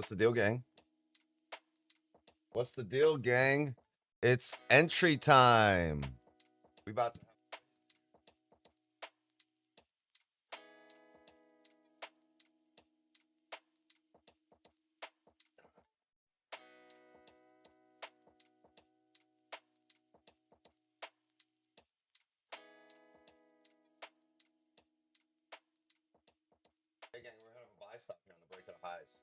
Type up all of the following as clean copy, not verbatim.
What's the deal, gang? What's the deal, gang? It's entry time. We about to. Hey, gang, we're gonna have a buy stop here on the break of the highs.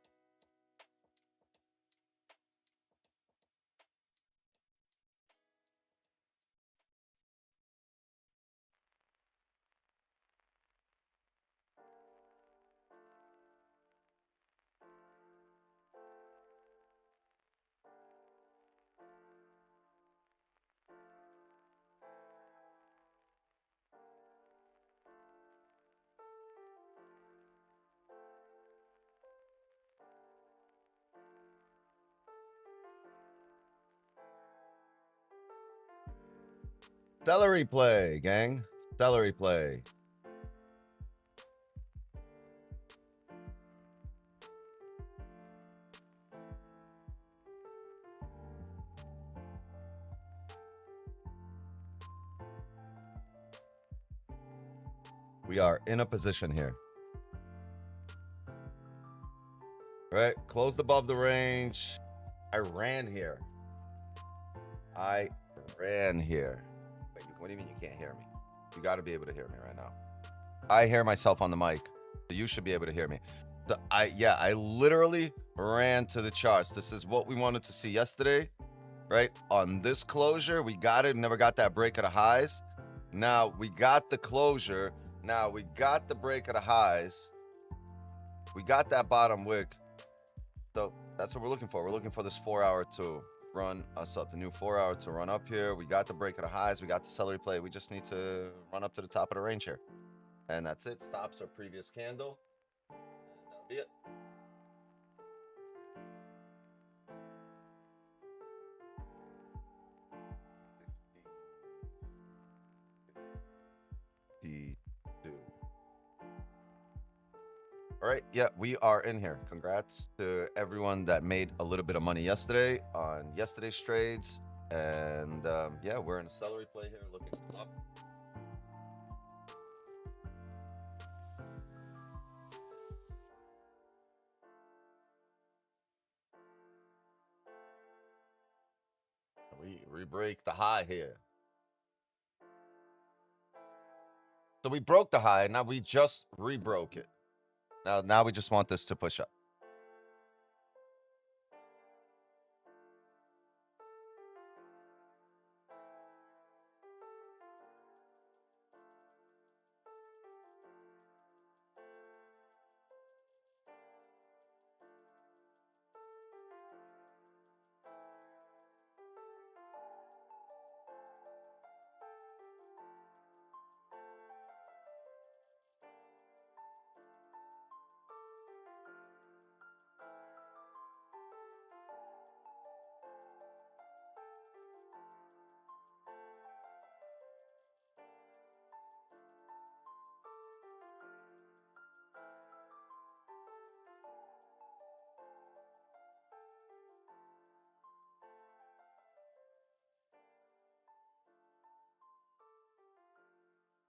Celery play, gang. Celery play. We are in a position here. Right? Closed above the range. I ran here. Wait, what do you mean you can't hear me? You got to be able to hear me right now. I hear myself on the mic. So you should be able to hear me. So I literally ran to the charts. This is what we wanted to see yesterday, right? On this closure, we got it. Never got that break of the highs. Now we got the closure. Now we got the break of the highs. We got that bottom wick. So that's what we're looking for. We're looking for this 4 hour to run us up, the new 4 hour to run up here. We got the break of the highs. We got the celery play. We just need to run up to the top of the range here. And that's it. Stops our previous candle. And that'll be it. All right, yeah, we are in here. Congrats to everyone that made a little bit of money yesterday on yesterday's trades. And yeah, we're in a celery play here, looking up. We re-break the high here. So we broke the high. Now we just re-broke it. Now we just want this to push up.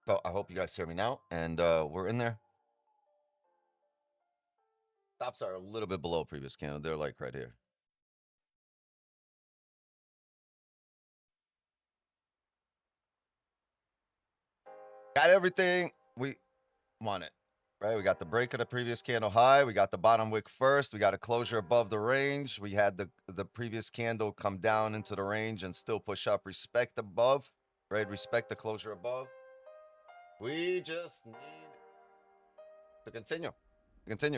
So I hope you guys hear me now. And we're in there. Stops are a little bit below previous candle. They're like right here. Got everything we wanted, right? We got the break of the previous candle high. We got the bottom wick first. We got a closure above the range. We had the previous candle come down into the range and still push up. Respect above, right? Respect the closure above. We just need to continue.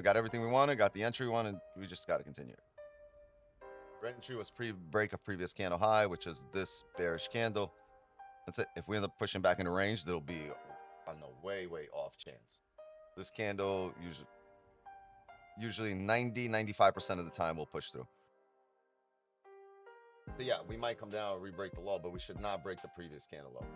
Got everything we wanted. Got the entry we wanted. We just got to continue. Entry was pre-break of previous candle high, which is this bearish candle. That's it. If we end up pushing back into range, there'll be on the way off chance. This candle usually 90-95% of the time will push through. So yeah, we might come down and re-break the low, but we should not break the previous candle low.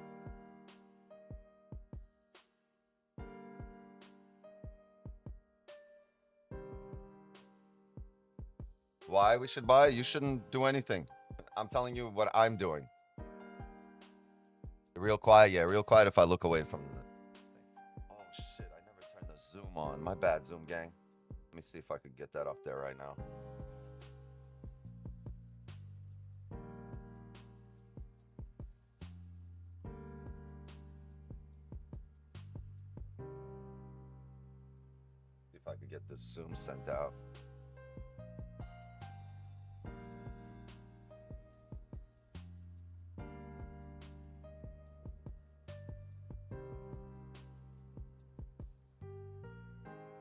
Why we should buy? You shouldn't do anything. I'm telling you what I'm doing. Real quiet, yeah, real quiet if I look away from the Oh shit, I never turned the zoom on. My bad, Zoom gang. Let me see if I could get that up there right now. See if I could get this zoom sent out.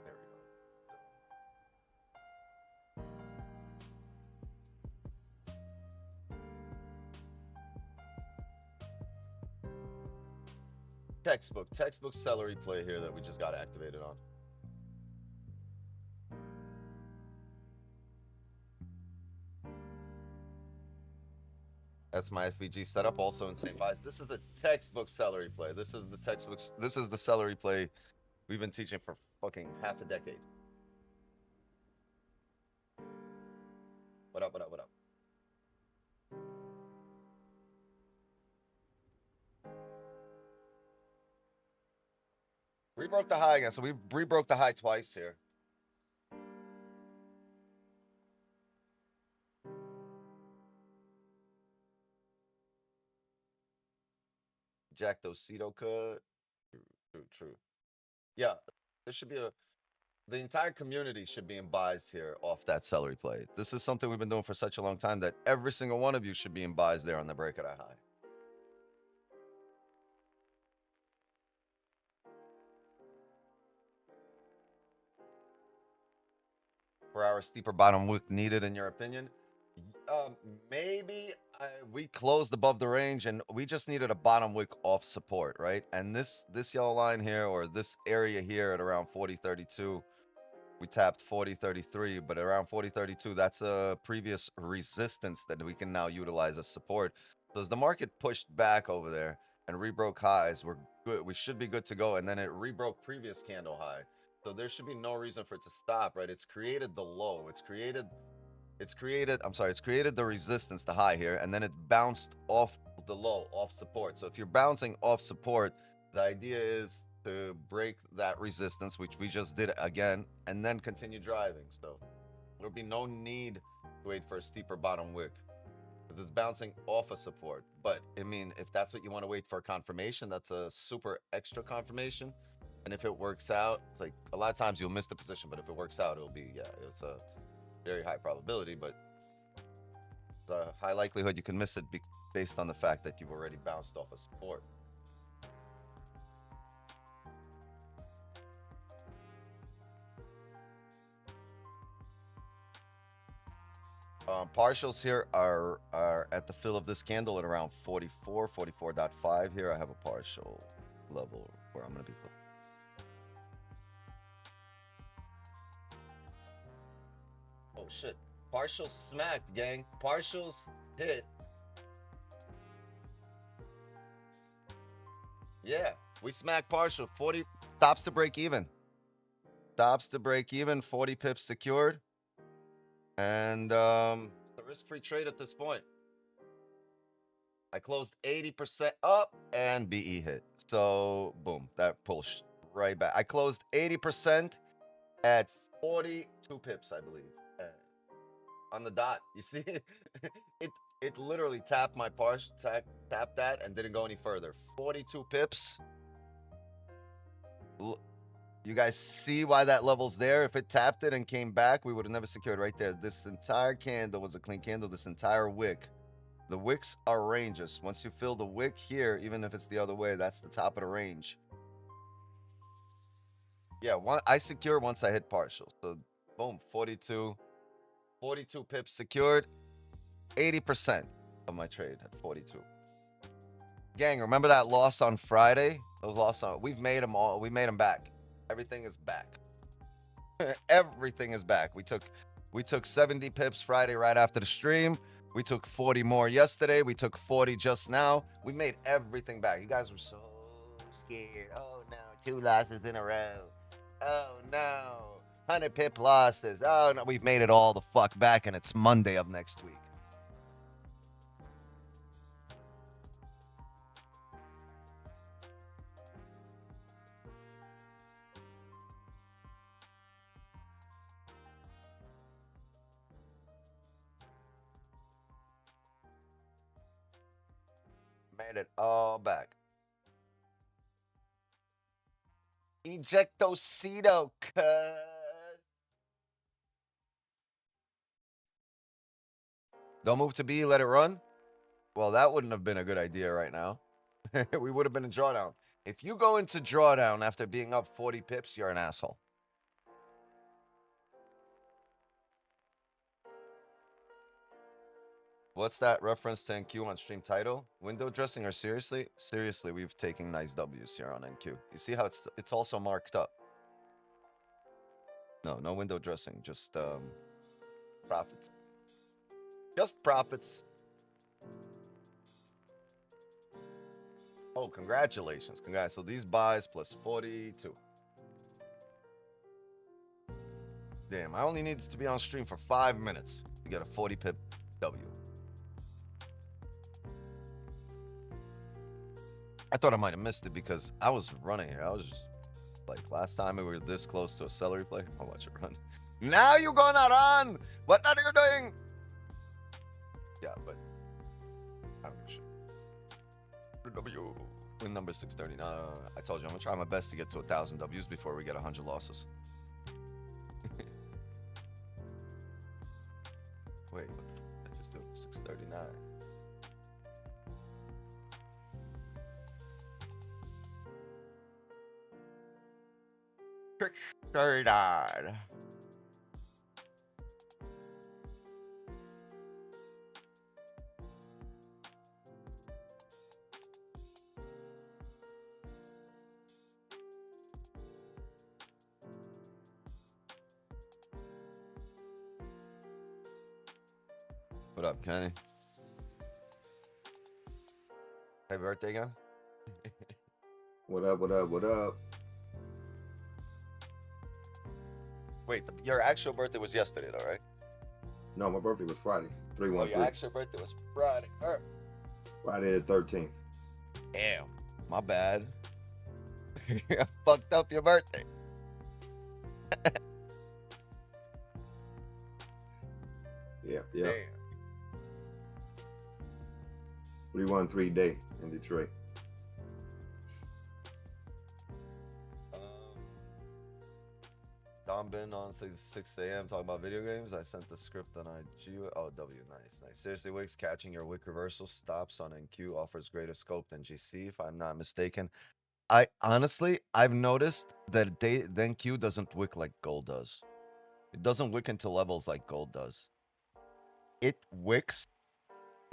There we go. Textbook celery play here that we just got activated on. That's my FVG setup, also in same buys. This is a textbook celery play. This is the textbook. This is the celery play we've been teaching for fucking half a decade. What up, what up, what up? Rebroke the high again. So we rebroke the high twice here. Jack Dosito cut. True. Yeah, there should be the entire community should be in buys here off that celery play. This is something we've been doing for such a long time that every single one of you should be in buys there on the break of that high. Per hour steeper bottom wick needed in your opinion? Maybe we closed above the range and we just needed a bottom wick off support, right? And this yellow line here, or this area here at around 40.32, we tapped 40.33, but around 40.32, that's a previous resistance that we can now utilize as support. So as the market pushed back over there and rebroke highs, we're good. We should be good to go. And then it rebroke previous candle high. So there should be no reason for it to stop, right? It's created the low. It's created the resistance, the high here, and then it bounced off the low, off support. So if you're bouncing off support, the idea is to break that resistance, which we just did again, and then continue driving. So there'll be no need to wait for a steeper bottom wick because it's bouncing off a support. But I mean, if that's what you want to wait for confirmation, that's a super extra confirmation. And if it works out, it's like a lot of times you'll miss the position, but if it works out, it'll be, yeah, it's a very high probability, but it's a high likelihood you can miss it based on the fact that you've already bounced off a support. Partials here are at the fill of this candle at around 44, 44.5 here. I have a partial level where I'm going to be. Oh shit. Partials smacked, gang. Partials hit. Yeah, we smacked partial. 40 stops to break even. Stops to break even. 40 pips secured. And a risk-free trade at this point. I closed 80% up and BE hit. So boom, that pushed right back. I closed 80% at 42 pips, I believe. On the dot. You see, it literally tapped my partial, tapped that and didn't go any further. 42 pips. You guys see why that level's there? If it tapped it and came back, we would have never secured right there. This entire candle was a clean candle. This entire wick. The wicks are ranges. Once you fill the wick here, even if it's the other way, that's the top of the range. Yeah, I secure once I hit partial. So boom, 42 pips secured. 80% of my trade at 42. Gang, remember that loss on Friday? Those loss on, we've made them all. We made them back. Everything is back. Everything is back. We took 70 pips Friday right after the stream. We took 40 more yesterday. We took 40 just now. We made everything back. You guys were so scared. Oh no, 2 losses in a row. Oh no. 100 pip losses. Oh, no, we've made it all the fuck back, and it's Monday of next week. Made it all back. Ejectocito, cuz. Don't move to B, let it run. Well, that wouldn't have been a good idea right now. We would have been in drawdown. If you go into drawdown after being up 40 pips, you're an asshole. What's that reference to NQ on stream title? Window dressing or seriously? Seriously, we've taken nice W's here on NQ. You see how it's also marked up. No window dressing, just profits. Just profits. Oh, congratulations. Congrats. So these buys plus 42. Damn, I only needs to be on stream for 5 minutes to get a 40 pip W. I thought I might have missed it because I was running here. I was just like, last time we were this close to a celery play. I'll watch it run. Now you gonna run! What are you doing? Yeah, but I don't give a shit. W. Win number 639. I told you I'm gonna try my best to get to 1,000 W's before we get 100 losses. Wait, what the fuck did I just do? 639. 639. What up, Kenny? Happy birthday again? What up, what up, what up? Wait, your actual birthday was yesterday, though, right? No, my birthday was Friday. 313. Oh, your actual birthday was Friday. Friday the 13th. Damn, my bad. I fucked up your birthday. Yeah. Damn. 313 day in Detroit. Don been on 6 a.m. talking about video games. I sent the script on IG. Oh, W, nice. Seriously, Wicks, catching your wick reversal stops on NQ offers greater scope than GC, if I'm not mistaken. I honestly, I've noticed that the NQ doesn't wick like gold does. It doesn't wick into levels like gold does. It wicks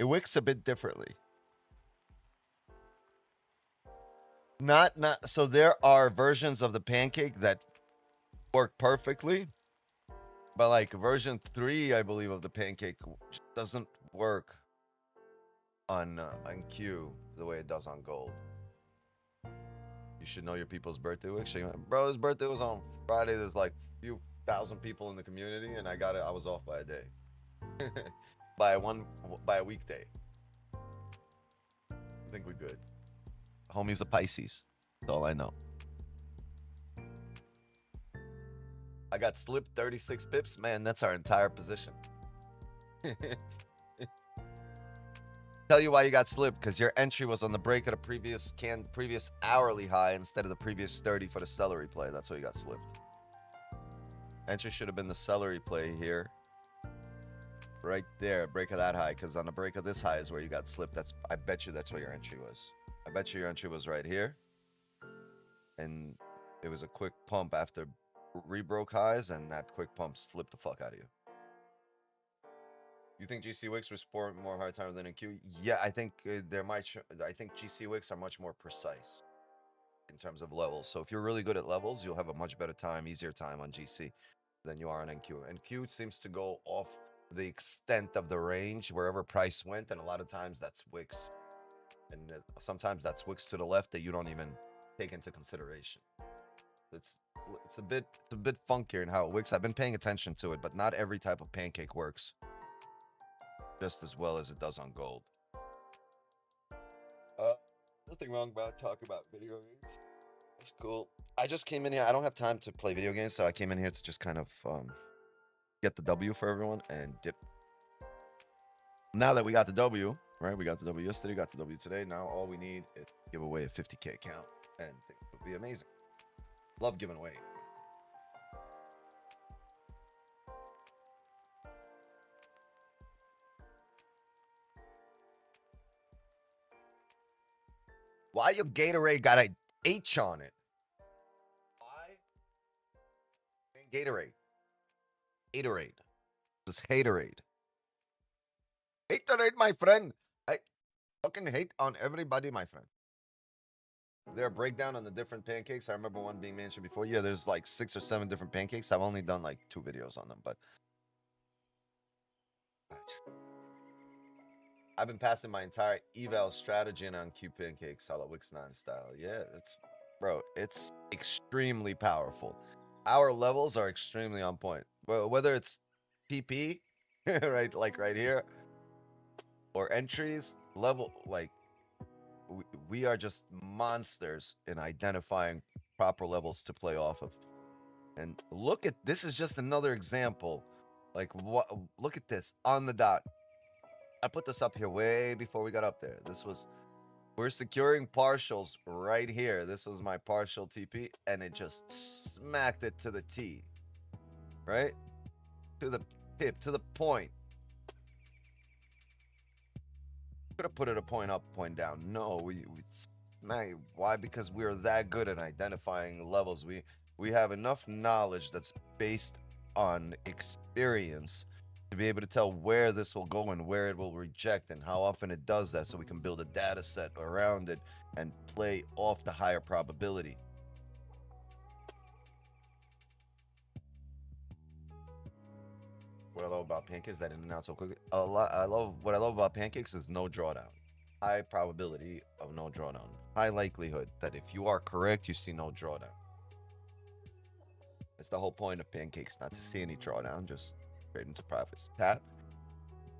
a bit differently. Not so there are versions of the pancake that work perfectly, but like version 3, I believe, of the pancake doesn't work on Q the way it does on gold. You should know your people's birthday week. Bro, his birthday was on Friday. There's like a few thousand people in the community, and I was off by a day. by a weekday. I think we're good. Homie's a Pisces. That's all I know. I got slipped 36 pips. Man, that's our entire position. Tell you why you got slipped, because your entry was on the break of the previous hourly high instead of the previous 30 for the celery play. That's why you got slipped. Entry should have been the celery play here. Right there, break of that high, because on the break of this high is where you got slipped. I bet you that's where your entry was. I bet you your entry was right here. And it was a quick pump after rebroke highs, and that quick pump slipped the fuck out of you. You think GC wicks respond more hard time than NQ? Yeah, I think I think GC wicks are much more precise in terms of levels. So if you're really good at levels, you'll have a much better time, easier time on GC than you are on NQ. NQ seems to go off the extent of the range wherever price went, and a lot of times that's wicks, and sometimes that's wicks to the left that you don't even take into consideration. It's a bit funkier in how it wicks. I've been paying attention to it, but not every type of pancake works just as well as it does on gold. Nothing wrong about talking about video games. That's cool. I just came in here. I don't have time to play video games, so I came in here to just kind of get the W for everyone and dip. Now that we got the W, right? We got the W yesterday, got the W today. Now all we need is to give away a 50K account, and it would be amazing. Love giving away. Why your Gatorade got a H on it? Why? Gatorade. Haterade. This is haterade. Haterade, my friend. I fucking hate on everybody, my friend. Is there a breakdown on the different pancakes? I remember one being mentioned before. Yeah, there's like 6 or 7 different pancakes. I've only done like 2 videos on them, but I've been passing my entire eval strategy in on Q pancakes, a la Wix 9 style. Yeah, it's extremely powerful. Our levels are extremely on point. Well, whether it's TP, right, like right here, or entries, level, like we are just monsters in identifying proper levels to play off of. And look at this, is just another example. Like, what? Look at this on the dot. I put this up here way before we got up there. We're securing partials right here. This was my partial TP, and it just smacked it to the T, right? To the tip, to the point. Could have put it a point up, point down. No, we smack. Why? Because we're that good at identifying levels. We have enough knowledge that's based on experience to be able to tell where this will go and where it will reject and how often it does that, so we can build a data set around it and play off the higher probability. What I love about pancakes that in and out so quickly. What I love about pancakes is no drawdown. High probability of no drawdown. High likelihood that if you are correct, you see no drawdown. It's the whole point of pancakes, not to see any drawdown, just straight into profits. Tap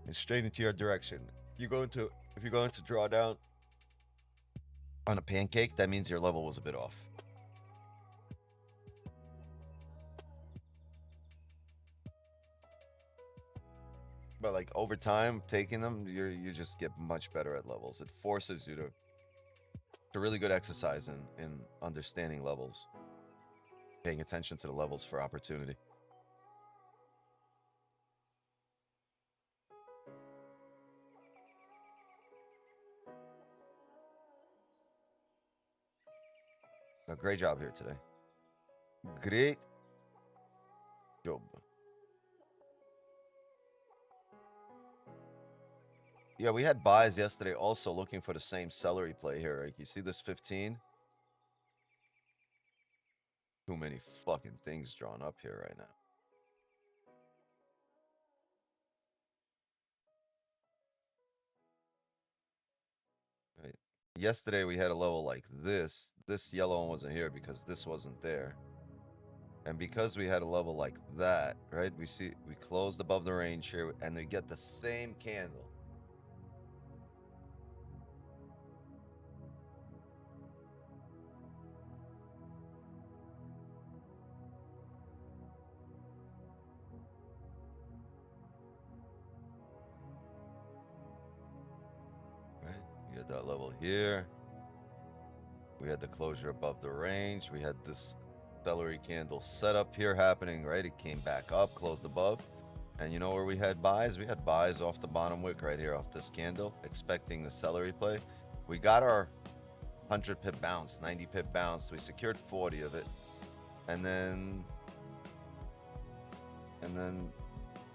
and straight into your direction. If you're going to drawdown on a pancake, that means your level was a bit off. But like over time, taking them, you just get much better at levels. It forces you to really good exercise in understanding levels, paying attention to the levels for opportunity. A great job here today. Great job. Yeah, we had buys yesterday also looking for the same celery play here. Like, you see this 15? Too many fucking things drawn up here right now. Right. Yesterday we had a level like this. This yellow one wasn't here because this wasn't there. And because we had a level like that, right? We closed above the range here and we get the same candle. Right? We had that level here. We had the closure above the range. We had this celery candle setup here happening, right? It came back up, closed above. And you know where we had buys? We had buys off the bottom wick right here off this candle, expecting the celery play. We got our 100 pip bounce, 90 pip bounce. We secured 40 of it. And then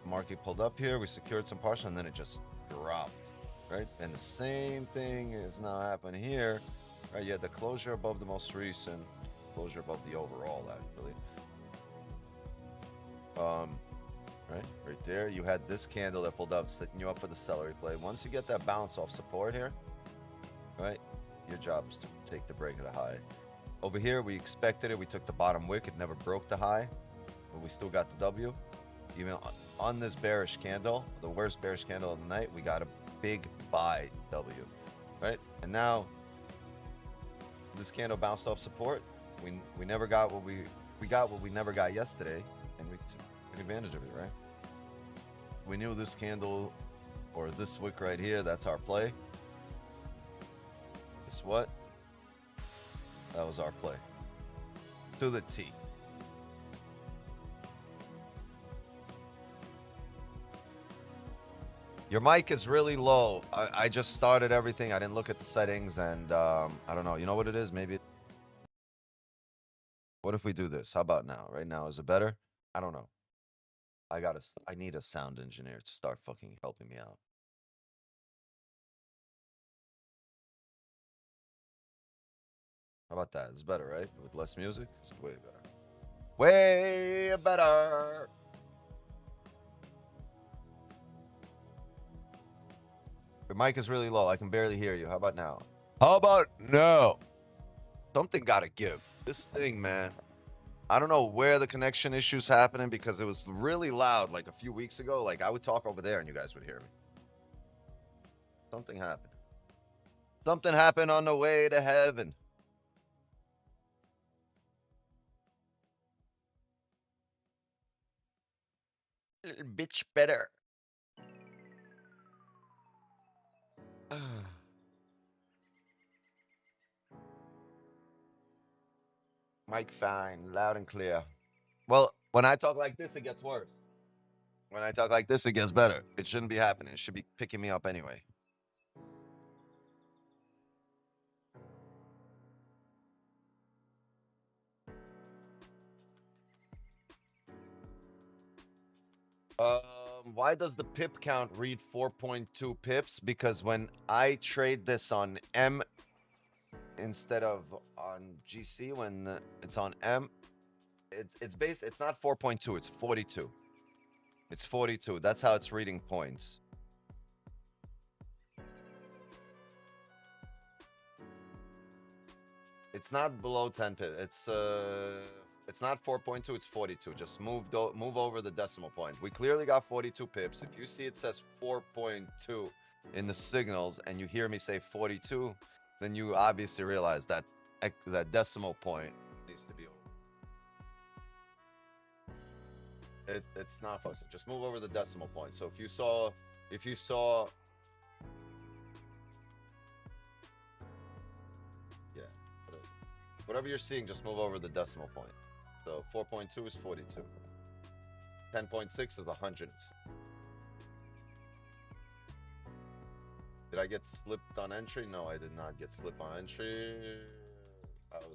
market pulled up here. We secured some partial, and then it just dropped, right? And the same thing is now happening here. Right, you had the closure above the most recent, closure above the overall, actually. Right there, you had this candle that pulled up, setting you up for the celery play. Once you get that bounce off support here, right, your job is to take the break at a high. Over here, we expected it. We took the bottom wick. It never broke the high, but we still got the W. Even on this bearish candle, the worst bearish candle of the night, we got a big buy W, right? And now this candle bounced off support. We never got what we got what we never got yesterday, and we took advantage of it, right? We knew this candle or this wick right here, that's our play. Guess what? That was our play. To the T. Your mic is really low. I just started everything. I didn't look at the settings, and I don't know. You know what it is? Maybe. What if we do this? How about now? Right now, is it better? I don't know. I need a sound engineer to start fucking helping me out. How about that? It's better, right? With less music? It's way better. Way better. Your mic is really low. I can barely hear you. How about now? How about now? Something gotta give. This thing, man. I don't know where the connection issue's happening because it was really loud like a few weeks ago. Like I would talk over there and you guys would hear me. Something happened. Something happened on the way to heaven. Bitch better. Mic fine, loud and clear. Well, when I talk like this, it gets worse. When I talk like this, it gets better. It shouldn't be happening. It should be picking me up anyway. Why does the pip count read 4.2 pips? Because when I trade this on M instead of on GC, when it's on M, it's based. It's not 4.2. It's 42. It's 42. That's how it's reading points. It's not below 10 pips. It's not 4.2, it's 42. Just move over the decimal point. We clearly got 42 pips. If you see it says 4.2 in the signals and you hear me say 42, then you obviously realize that that decimal point needs to be over. It's not supposed to. Just move over the decimal point. So if you saw yeah, whatever you're seeing, just move over the decimal point. So 4.2 is 42. 10.6 is 100. Did I get slipped on entry? No, I did not get slipped on entry.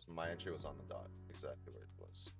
My entry was on the dot, exactly where it was.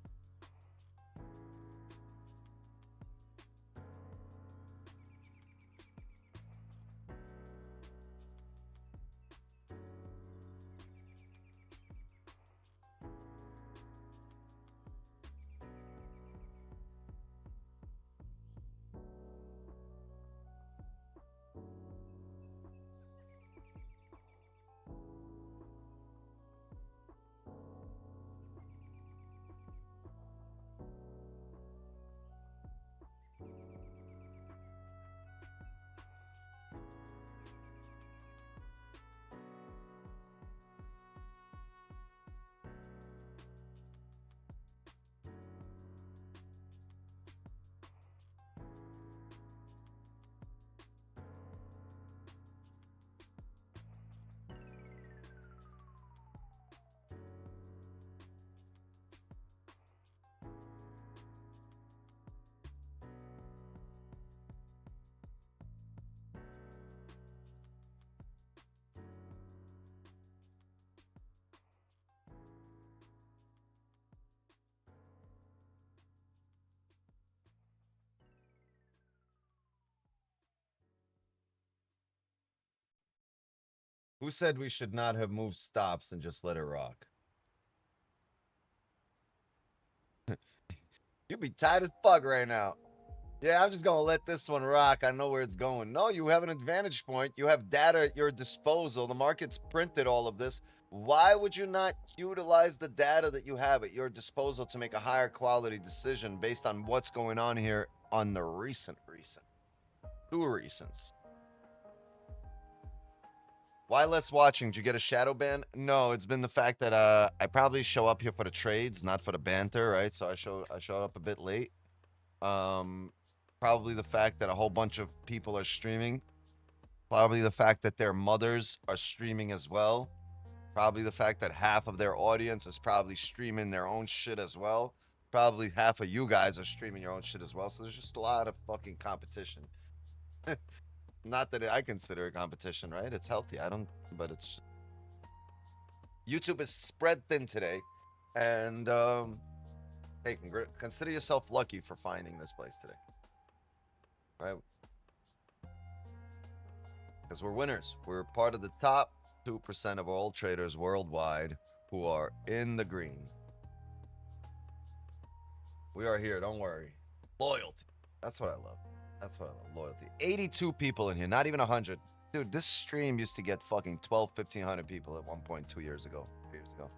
Who said we should not have moved stops and just let it rock? You be tight as fuck right now. Yeah, I'm just gonna let this one rock. I know where it's going. No, you have an advantage point. You have data at your disposal. The market's printed all of this. Why would you not utilize the data that you have at your disposal to make a higher quality decision based on what's going on here on the recent? Two reasons. Why less watching? Did you get a shadow ban? No, it's been the fact that I probably show up here for the trades, not for the banter, right? So I showed up a bit late. Probably the fact that a whole bunch of people are streaming. Probably the fact that their mothers are streaming as well. Probably the fact that half of their audience is probably streaming their own shit as well. Probably half of you guys are streaming your own shit as well. So there's just a lot of fucking competition. Not that I consider it competition, right? It's healthy. I don't, but it's YouTube is spread thin today. And hey, consider yourself lucky for finding this place today. Right? Because we're winners. We're part of the top 2% of all traders worldwide who are in the green. We are here. Don't worry. Loyalty. That's what I love. That's what I love. Loyalty. 82 people in here. Not even 100. Dude, this stream used to get fucking 1,500 people at one point 2 years ago. 3 years ago.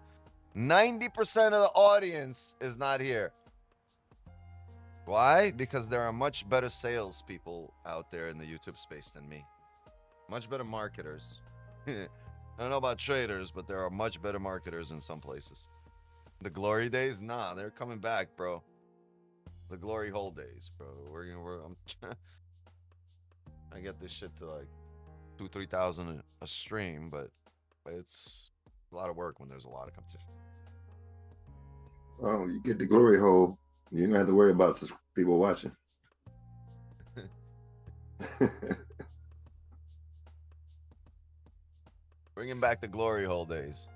90% of the audience is not here. Why? Because there are much better salespeople out there in the YouTube space than me. Much better marketers. I don't know about traders, but there are much better marketers in some places. The glory days? Nah, they're coming back, bro. The glory hole days, bro. I get this shit to like 2,000-3,000 a stream, but it's a lot of work when there's a lot of competition. Oh, you get the glory hole. You don't have to worry about people watching. Bringing back the glory hole days.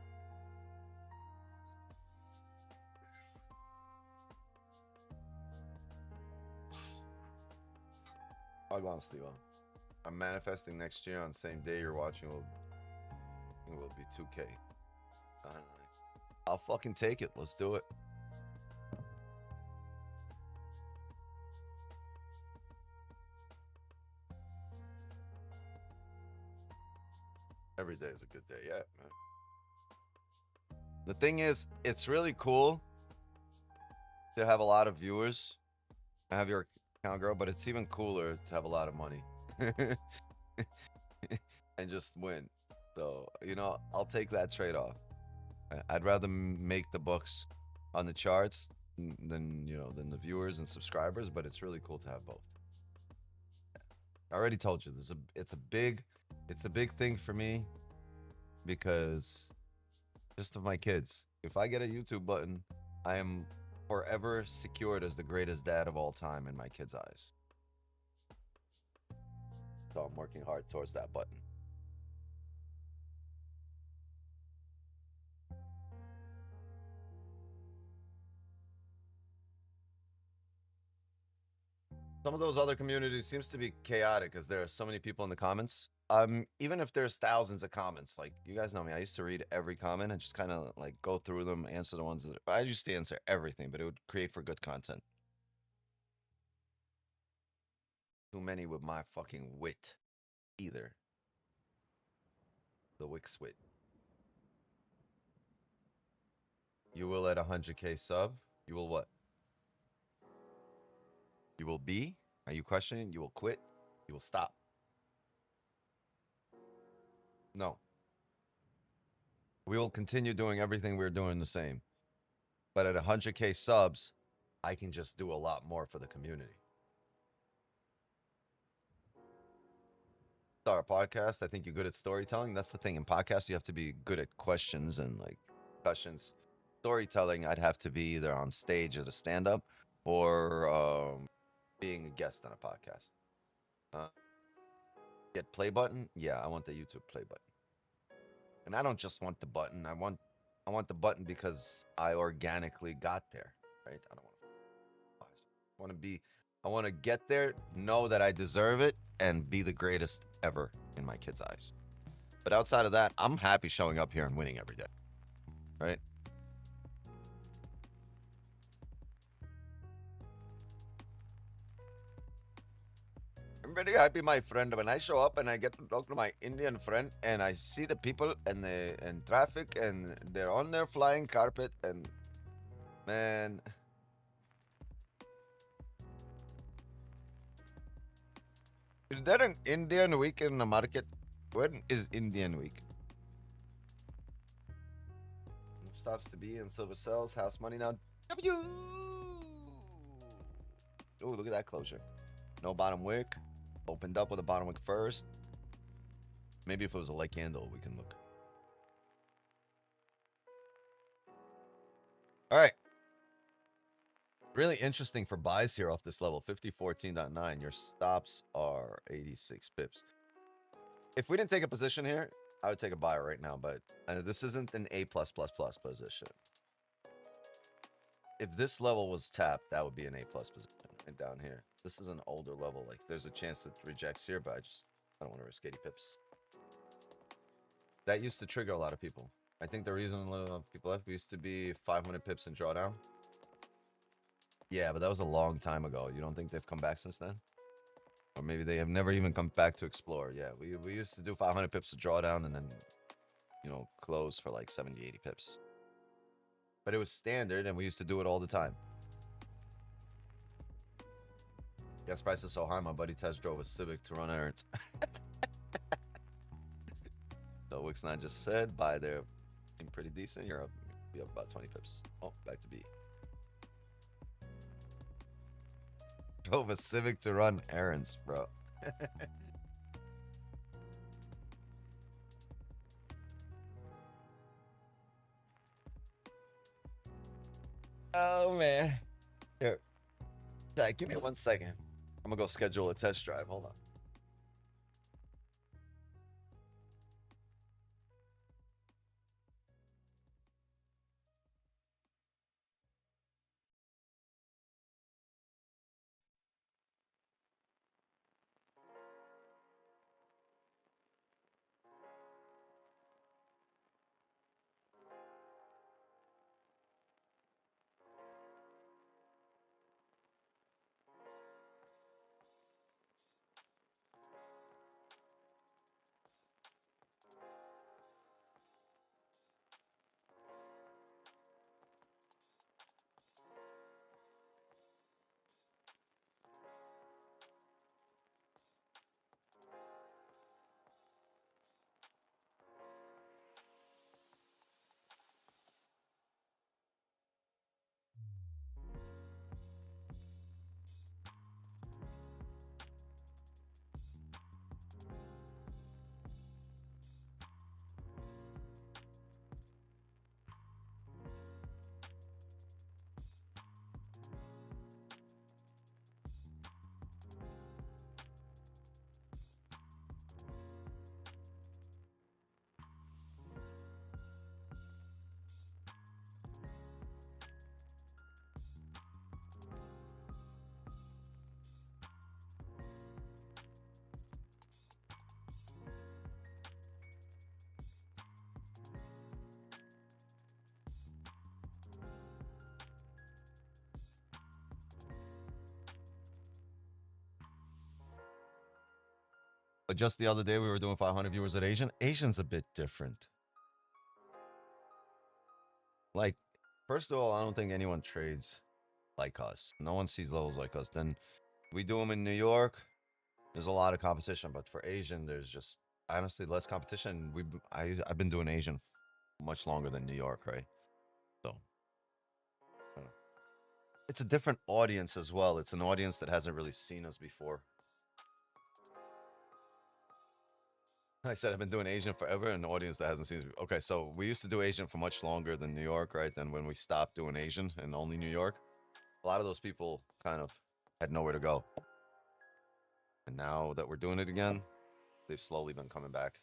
I'll go on, Steve. I'm manifesting next year on the same day you're watching will be 2K. I'll fucking take it. Let's do it. Every day is a good day, yeah, man. The thing is, it's really cool to have a lot of viewers. I have your account grow, but it's even cooler to have a lot of money and just win. So, you know, I'll take that trade-off. I'd rather make the books on the charts than the viewers and subscribers, but it's really cool to have both. I already told you it's a big thing for me because just of my kids. If I get a YouTube button, I am forever secured as the greatest dad of all time in my kids' eyes. So I'm working hard towards that button. Some of those other communities seems to be chaotic because there are so many people in the comments. Even if there's thousands of comments, like you guys know me, I used to read every comment and just kind of like go through them, answer the ones that I used to answer everything, but it would create for good content. Too many with my fucking wit either. The wicks wit. You will at 100K sub. You will what? You will be? Are you questioning? You will quit? You will stop? No. We will continue doing everything we're doing the same. But at 100K subs, I can just do a lot more for the community. Start a podcast. I think you're good at storytelling. That's the thing. In podcasts, you have to be good at questions and like discussions. Storytelling, I'd have to be either on stage at a stand-up or being a guest on a podcast. Get play button? Yeah, I want the YouTube play button. And I don't just want the button. I want the button because I organically got there, right? I want to get there, know that I deserve it, and be the greatest ever in my kids' eyes. But outside of that, I'm happy showing up here and winning every day, right? I'm pretty happy, my friend. When I show up and I get to talk to my Indian friend and I see the people and the and traffic and they're on their flying carpet and man. Is there an Indian week in the market? When is Indian week? Stops to be in silver cells, house money now. W. Oh, look at that closure. No bottom wick. Opened up with a bottom wick first. Maybe if it was a light candle, we can look. All right. Really interesting for buys here off this level. 5014.9. Your stops are 86 pips. If we didn't take a position here, I would take a buy right now, but this isn't an A+++ position. If this level was tapped, that would be an A+ position right down here. This is an older level. Like there's a chance that it rejects here, but I don't want to risk 80 pips. That used to trigger a lot of people. I think the reason a lot of people left used to be 500 pips in drawdown. Yeah, but that was a long time ago. You don't think they've come back since then? Or maybe they have never even come back to explore. Yeah, we used to do 500 pips to drawdown and then, you know, close for like 70, 80 pips. But it was standard and we used to do it all the time. Gas price is so high, my buddy test drove a Civic to run errands. So Wix 9 just said, buy there. Pretty decent. You're up, be up about 20 pips. Oh, back to B. Drove a Civic to run errands, bro. Oh, man. Here. Jack, give me 1 second. I'm gonna go schedule a test drive. Hold on. But just the other day, we were doing 500 viewers at Asian. Asian's a bit different. Like, first of all, I don't think anyone trades like us. No one sees levels like us. Then we do them in New York. There's a lot of competition, but for Asian, there's just honestly less competition. I've been doing Asian much longer than New York, right? So I don't know. It's a different audience as well. It's an audience that hasn't really seen us before. I said I've been doing Asian forever, and an audience that hasn't seen us before. Okay, so we used to do Asian for much longer than New York, right? Then when we stopped doing Asian and only New York, a lot of those people kind of had nowhere to go. And now that we're doing it again, they've slowly been coming back.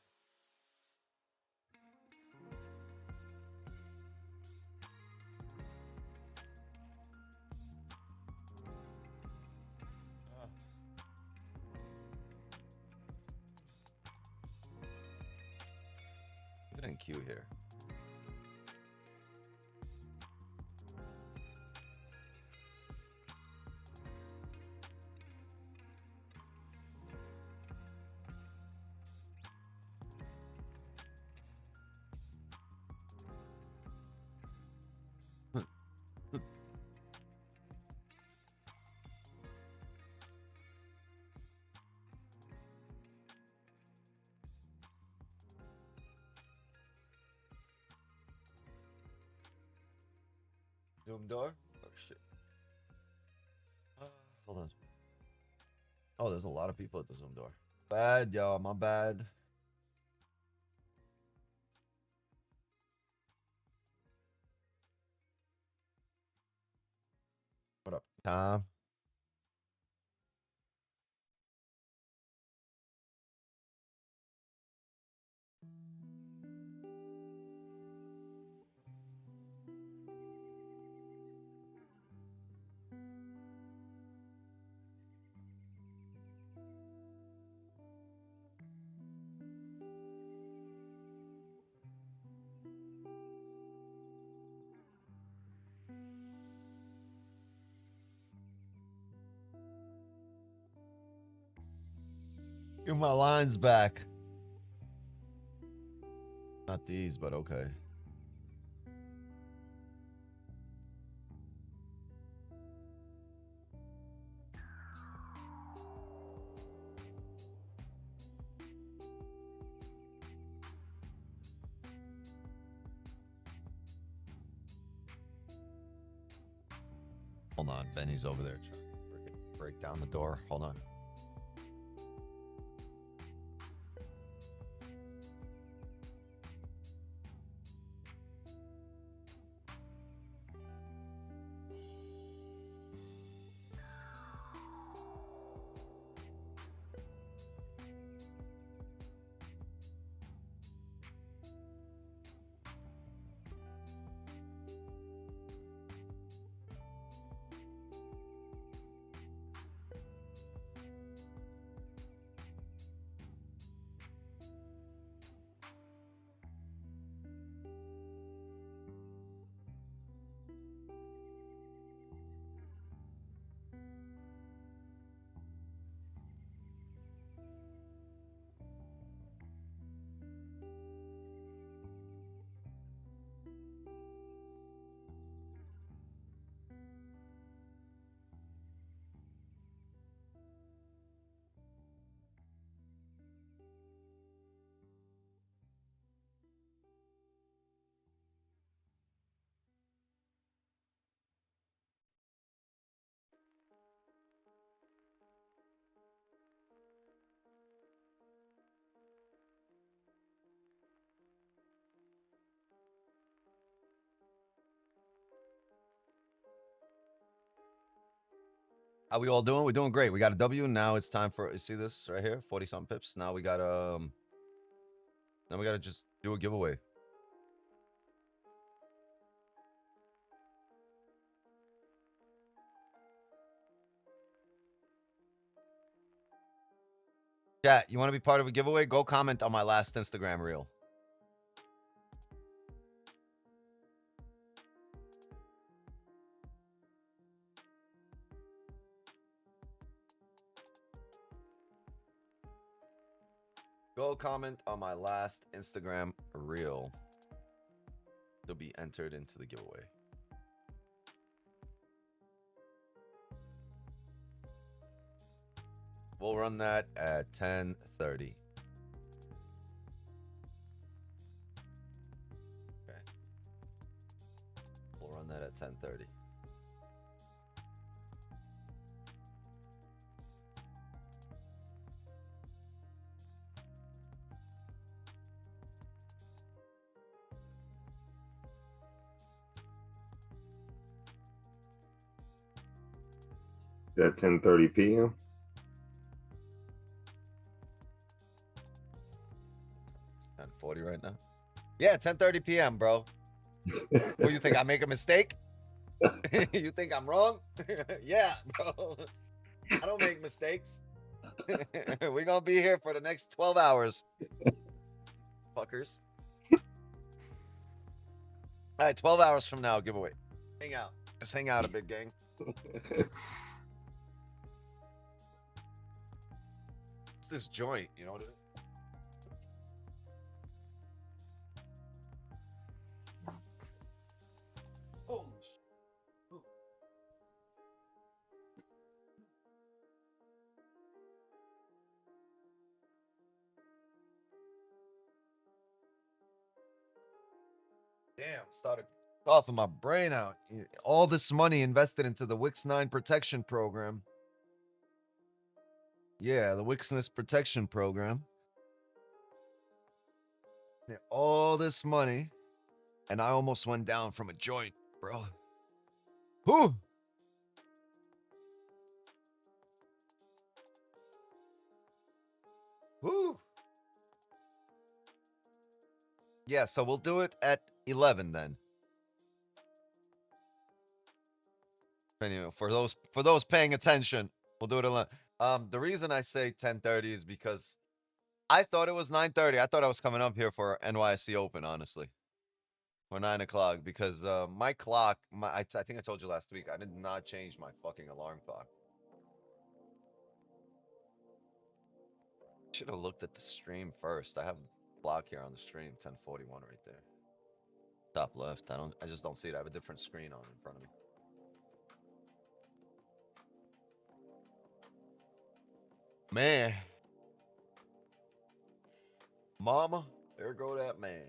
Look at NQ here. Zoom door? Oh, shit. Hold on. Oh, there's a lot of people at the Zoom door. Bad, y'all. My bad. What up, Tom? Give my lines back. Not these, but okay. Hold on, Benny's over there trying to break down the door. Hold on. How we all doing? We're doing great. We got a W. Now it's time for, you see this right here? 40 something pips. Now we got now we gotta just do a giveaway. Chat, you want to be part of a giveaway? Go comment on my last Instagram reel. Go comment on my last Instagram reel to be entered into the giveaway. We'll run that at 10:30. Okay. We'll run that at 10:30. At 10:30 p.m. It's 10:40 right now. Yeah, 10:30 p.m., bro. What, you think I make a mistake? You think I'm wrong? Yeah, bro. I don't make mistakes. We're gonna be here for the next 12 hours. Fuckers. All right, 12 hours from now, giveaway. Hang out. Just hang out a bit, gang. It's this joint, you know what it is? Holy shit. Damn, started Off of my brain out. All this money invested into the Wicks 9 protection program. Yeah, the Wicksness protection program. Yeah, all this money, and I almost went down from a joint, bro. Whew. Whew. Yeah, so we'll do it at 11 then. Anyway, for those paying attention, we'll do it at 11. The reason I say 10:30 is because I thought it was 9:30. I thought I was coming up here for NYC Open, honestly. Or 9 o'clock, because my clock, I think I told you last week, I did not change my fucking alarm clock. Should have looked at the stream first. I have a block here on the stream, 1041 right there. Top left. I just don't see it. I have a different screen on in front of me. Man. Mama, there go that man.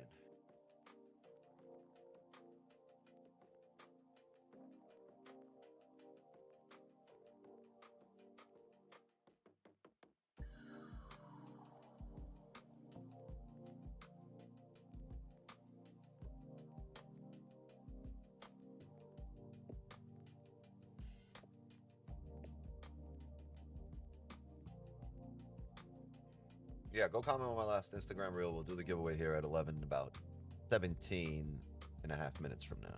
Yeah, go comment on my last Instagram reel. We'll do the giveaway here at 11, about 17 and a half minutes from now.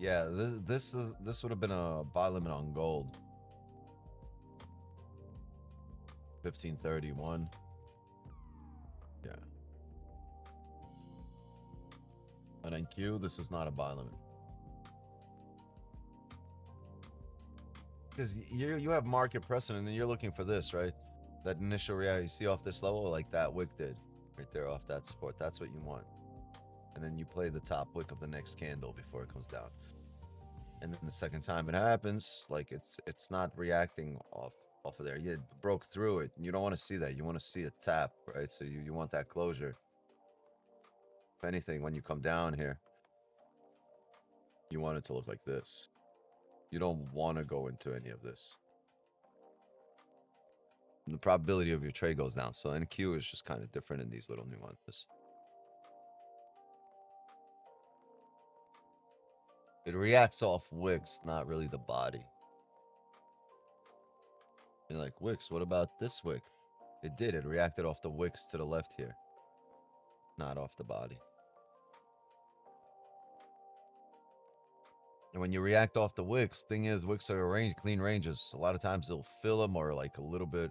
Yeah, this would have been a buy limit on gold. 1531. Yeah. And NQ, this is not a buy limit. Because you have market precedent and you're looking for this, right? That initial reaction you see off this level, like that wick did right there off that support. That's what you want. And then you play the top wick of the next candle before it comes down. And then the second time it happens, like it's not reacting off of there. You broke through it. And you don't want to see that. You want to see a tap, right? So you want that closure. If anything, when you come down here, you want it to look like this. You don't want to go into any of this. And the probability of your trade goes down. So NQ is just kind of different in these little nuances. It reacts off wicks, not really the body. You're like, wicks, what about this wick? It did. It reacted off the wicks to the left here, not off the body. And when you react off the wicks, thing is, wicks are clean ranges. A lot of times they'll fill them or like a little bit,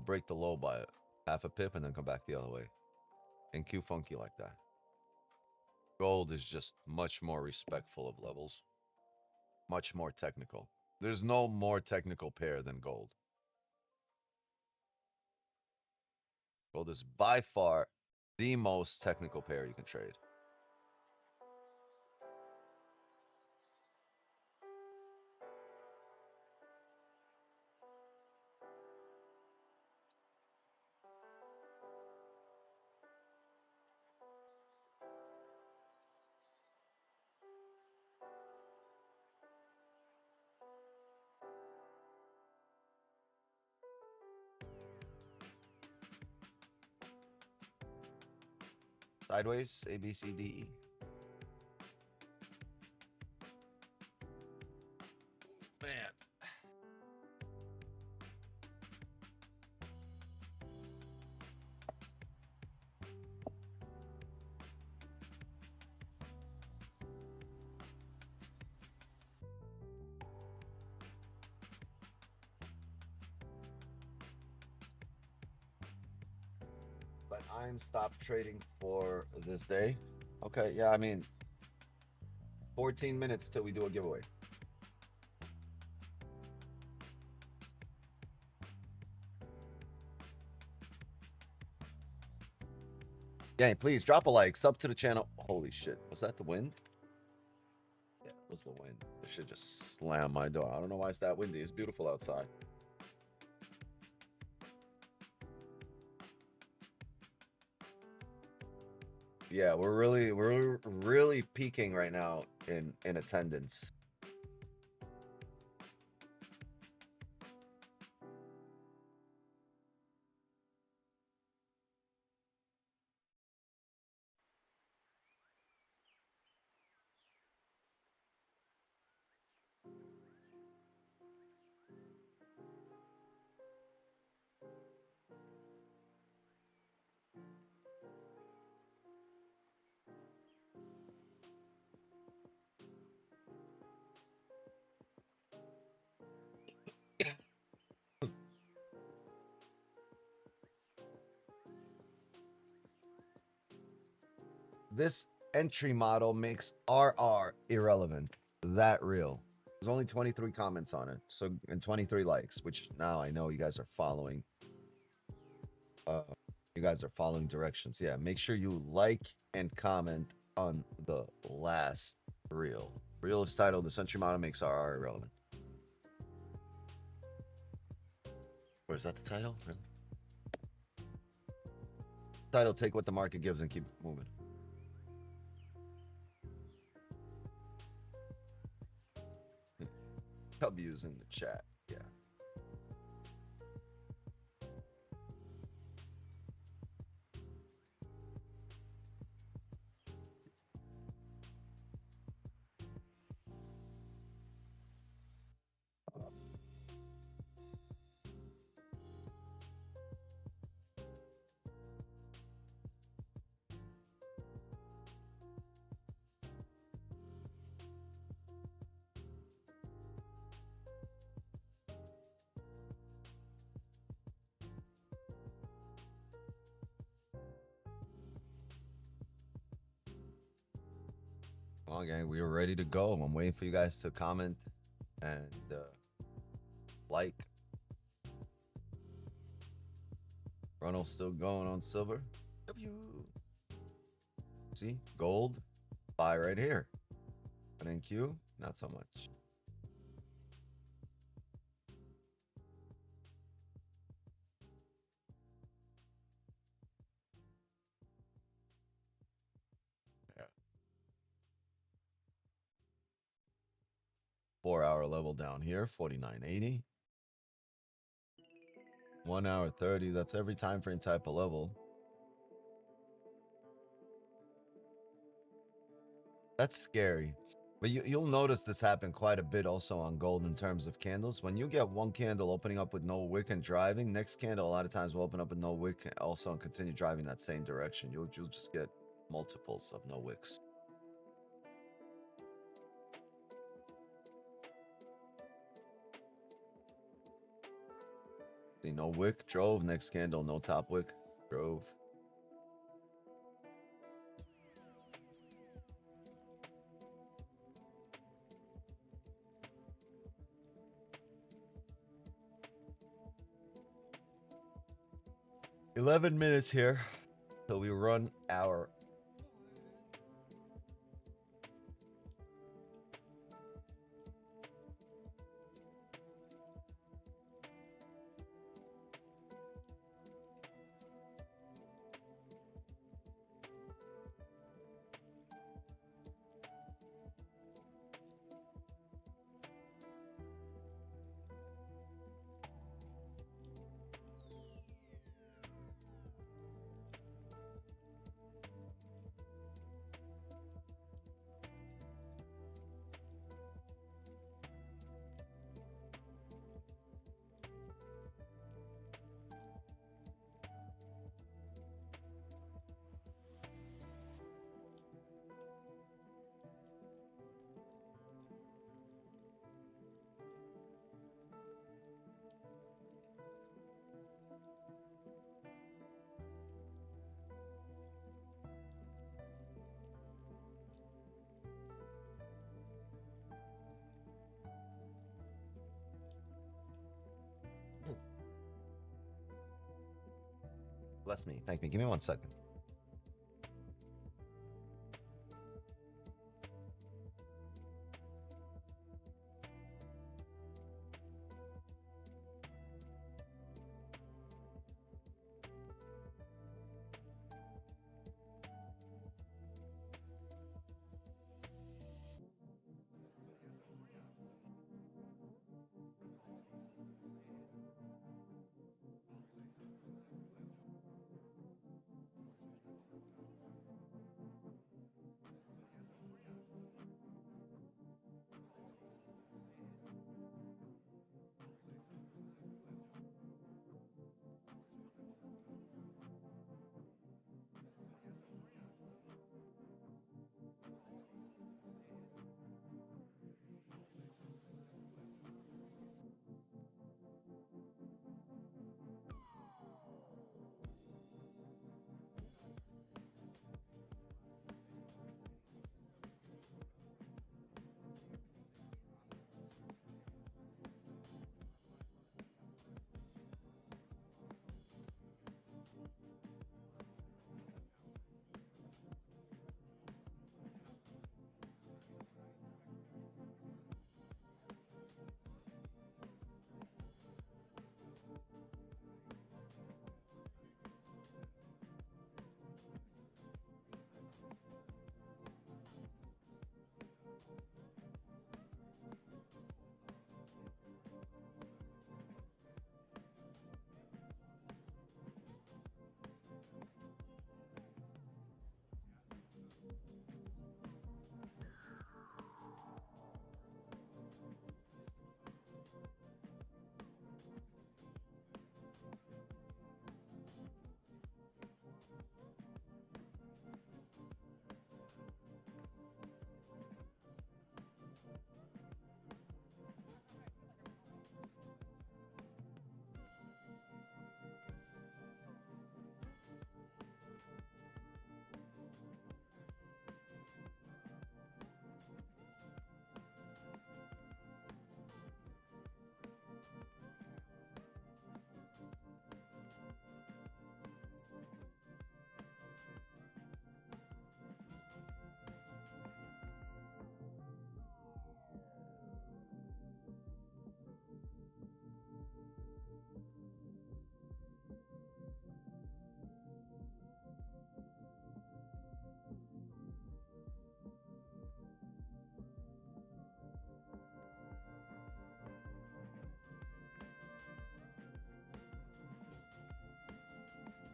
break the low by half a pip and then come back the other way. And Q funky like that. Gold is just much more respectful of levels. Much more technical. There's no more technical pair than gold. Gold is by far the most technical pair you can trade. Sideways, A, B, C, D, E. Man. But I'm stopped trading for this day. Okay, yeah, I mean, 14 minutes till we do a giveaway. Yeah, please drop a like, sub to the channel. Holy shit, was that the wind? was the wind. This should just slam my door. I don't know why it's that windy. It's beautiful outside. Yeah, we're really peaking right now in attendance. This entry model makes RR irrelevant. That real. There's only 23 comments on it. So, and 23 likes, which now I know you guys are following. You guys are following directions. Yeah, make sure you like and comment on the last reel. Reel is titled "This entry model makes RR irrelevant." Where's that the title? Really? Title, take what the market gives and keep moving. W's in the chat. Yeah. Well, gang, we are ready to go. I'm waiting for you guys to comment and like. Ronald's still going on silver. W. See, gold, buy right here. And then Q, not so much. Yeah. 4-hour level down here, 49.80. 1 hour 30. That's every time frame type of level. That's scary. But you'll notice this happen quite a bit also on gold in terms of candles. When you get one candle opening up with no wick and driving, next candle a lot of times will open up with no wick also and continue driving that same direction. You'll just get multiples of no wicks. See, no wick, drove. Next candle, no top wick, drove. "11 minutes here till we run our..." Bless me. Thank me. Give me 1 second.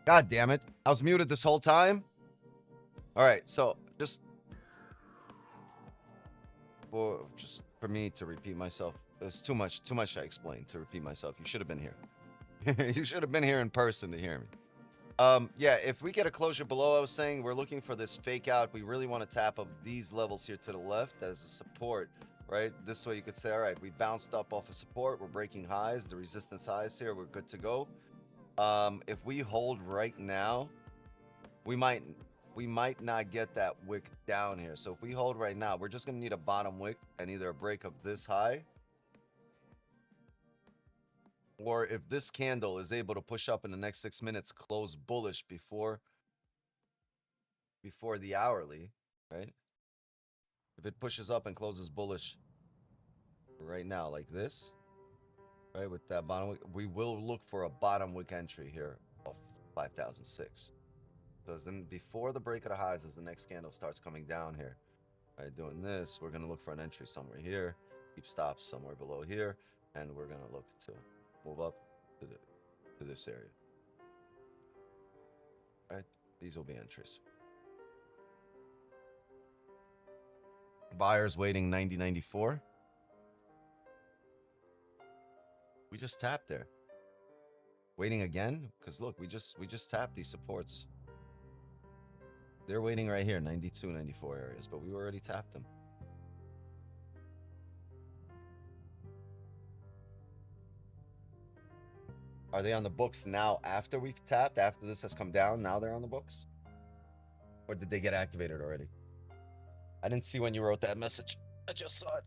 God damn it. I was muted this whole time. All right, so just for me to repeat myself, it was too much I explained to repeat myself. You should have been here. You should have been here in person to hear me. Yeah, if we get a closure below, I was saying we're looking for this fake out. We really want to tap of these levels here to the left as a support, right? This way you could say, all right, we bounced up off of support. We're breaking highs, the resistance highs here. We're good to go. If we hold right now, we might not get that wick down here. So if we hold right now, we're just going to need a bottom wick and either a break of this high, or if this candle is able to push up in the next 6 minutes, close bullish before the hourly, right? If it pushes up and closes bullish right now like this, right, with that bottom wick, we will look for a bottom wick entry here of 5,006. So then before the break of the highs, as the next candle starts coming down here, right, doing this, we're going to look for an entry somewhere here, keep stops somewhere below here, and we're going to look to move up to this area. Right? These will be entries. Buyers waiting 90.94. We just tapped there. Waiting again? Because look, we just tapped these supports. They're waiting right here, 92, 94 areas, but we already tapped them. Are they on the books now after we've tapped? After this has come down, now they're on the books? Or did they get activated already? I didn't see when you wrote that message. I just saw it.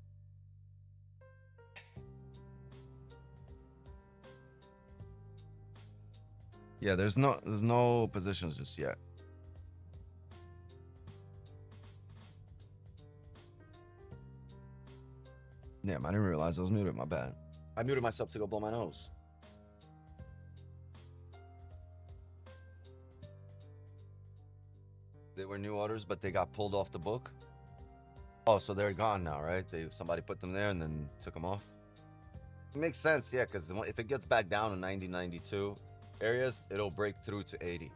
Yeah, there's no positions just yet. Damn, I didn't realize I was muted. My bad. I muted myself to go blow my nose. They were new orders, but they got pulled off the book. Oh, so they're gone now, right? Somebody put them there and then took them off. It makes sense, yeah, because if it gets back down to 90, 92 areas, it'll break through to 80.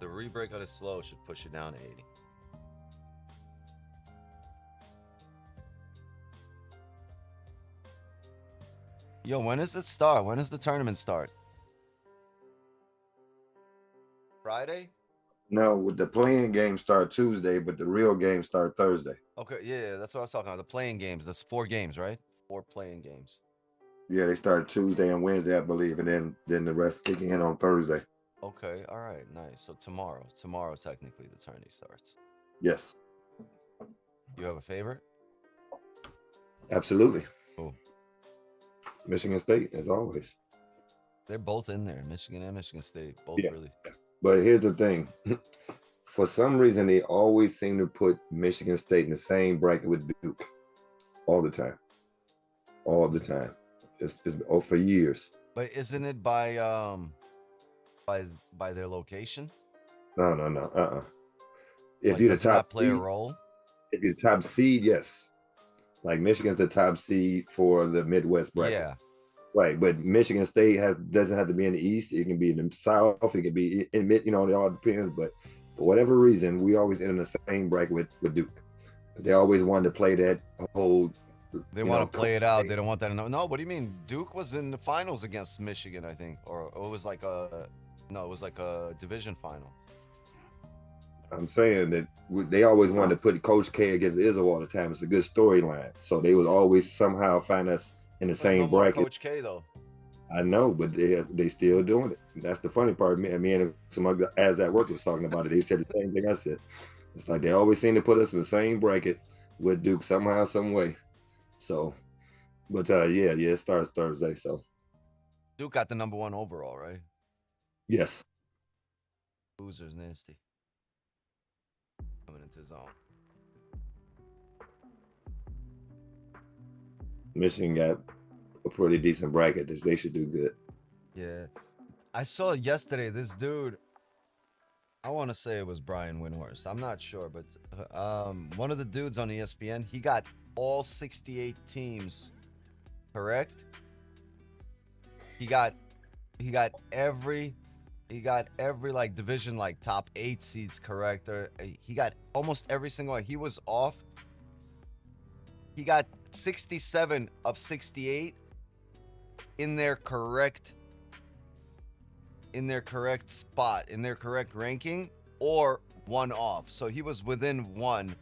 The re-break on it slow should push it down to 80. Yo, when does it start? When does the tournament start? Friday? No, with the playing games start Tuesday, but the real games start Thursday. Okay, yeah, that's what I was talking about. The playing games. That's 4 games, right? 4 playing games. Yeah, they start Tuesday and Wednesday, I believe, and then the rest kicking in on Thursday. Okay, all right, nice. So tomorrow technically the tourney starts. Yes. You have a favorite? Absolutely. Oh, Michigan State, as always. they're both in there. Michigan and Michigan State, both Yeah. really. But here's the thing. For some reason, they always seem to put Michigan State in the same bracket with Duke. All the time. All the time. It's for years. But isn't it by their location? No. If Like, you're the does it top not play a seed, role? if you're the top seed, yes. Like Michigan's the top seed for the Midwest bracket. Yeah. Right, but Michigan State doesn't have to be in the East. It can be in the South. It can be in mid. It all depends. But for whatever reason, we always end in the same bracket with Duke. They always wanted to play that whole. They want to play it out. They don't want that to know. No, what do you mean? Duke was in the finals against Michigan, I think, or it was like a division final. I'm saying that they always wanted to put Coach K against Izzo all the time. It's a good storyline. So they would always somehow find us in the same bracket. Coach K though. I know, but they still doing it. That's the funny part. Me and some other as at work was talking about it. They said the same thing I said. It's like they always seem to put us in the same bracket with Duke somehow, some way. So, but yeah, it starts Thursday. So Duke got the #1 overall, right? Yes. Boozer's nasty. Coming into his own. Michigan got a pretty decent bracket. They should do good. Yeah. I saw yesterday this dude, I want to say it was Brian Windhorst. I'm not sure, but one of the dudes on ESPN, he got all 68 teams correct. He got every He got every like division, like top 8 seeds correct, or he got almost every single one. He was off. He got 67 of 68 in their correct spot, in their correct ranking, or one off. So he was within one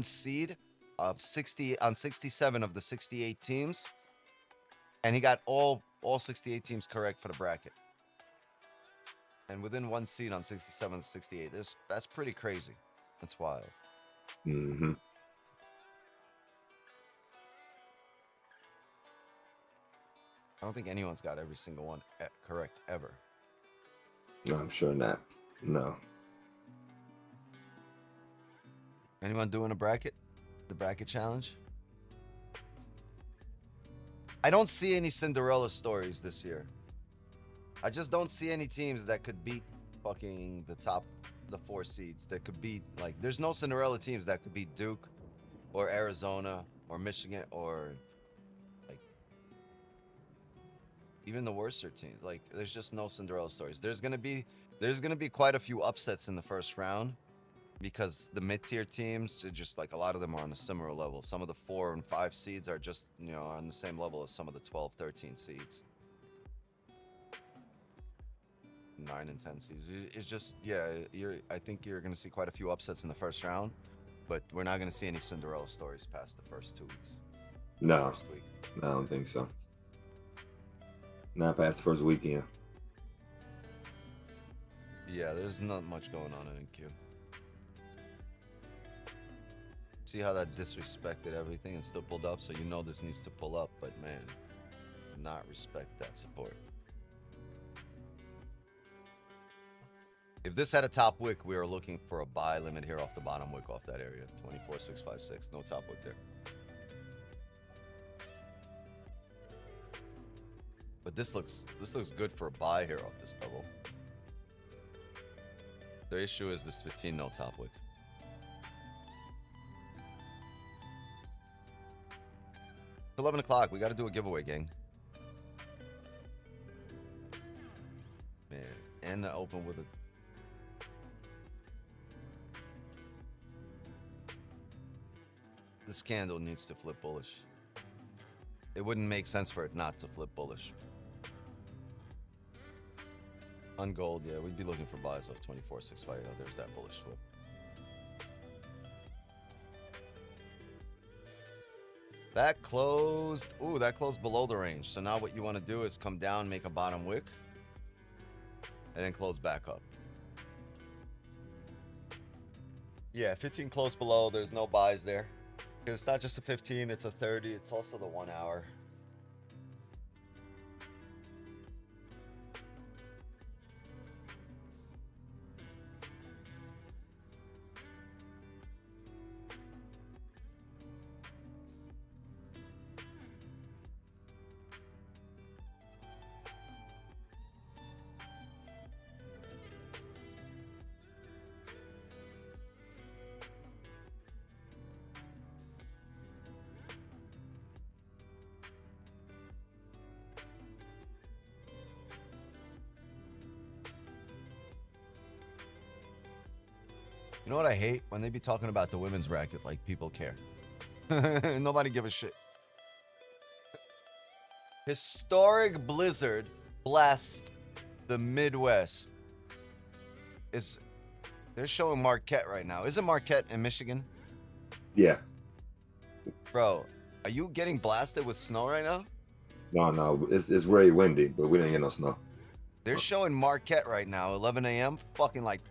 seed of 60 on 67 of the 68 teams, and he got all 68 teams correct for the bracket. And within one seed on 67 to 68. That's pretty crazy. That's wild. Mm-hmm. I don't think anyone's got every single one correct ever. No, I'm sure not. No. Anyone doing a bracket? The bracket challenge? I don't see any Cinderella stories this year. I just don't see any teams that could beat fucking the 4 seeds that could beat, like, there's no Cinderella teams that could beat Duke or Arizona or Michigan or like even the worser teams. Like, there's just no Cinderella stories. There's gonna be quite a few upsets in the first round because the mid-tier teams, just like a lot of them are on a similar level. Some of the 4 and 5 seeds are just, you know, on the same level as some of the 12, 13 seeds. 9 and 10 seeds. It's just, yeah, I think you're going to see quite a few upsets in the first round, but we're not going to see any Cinderella stories past the first 2 weeks. No, First week. I don't think so. Not past the first weekend. Yeah, there's not much going on in NQ. See how that disrespected everything and still pulled up, so you know this needs to pull up, but man, not respect that support. If this had a top wick, we are looking for a buy limit here off the bottom wick off that area. 24,656. No top wick there. But this looks good for a buy here off this level. The issue is this 15 no top wick. It's 11 o'clock. We got to do a giveaway, gang. Man, and the open with a... This candle needs to flip bullish. It wouldn't make sense for it not to flip bullish. On gold, yeah, we'd be looking for buys off 24,650. Oh, there's that bullish flip. That closed. Ooh, that closed below the range. So now what you want to do is come down, make a bottom wick, and then close back up. Yeah, 15 close below. There's no buys there. It's not just a 15, it's a 30. It's also the 1 hour. You know what I hate? When they be talking about the women's bracket like people care. Nobody give a shit. Historic blizzard blasts the Midwest. They're showing Marquette right now. Isn't Marquette in Michigan? Yeah. Bro, are you getting blasted with snow right now? No, it's very windy, but we didn't get no snow. They're showing Marquette right now, 11 a.m. Fucking like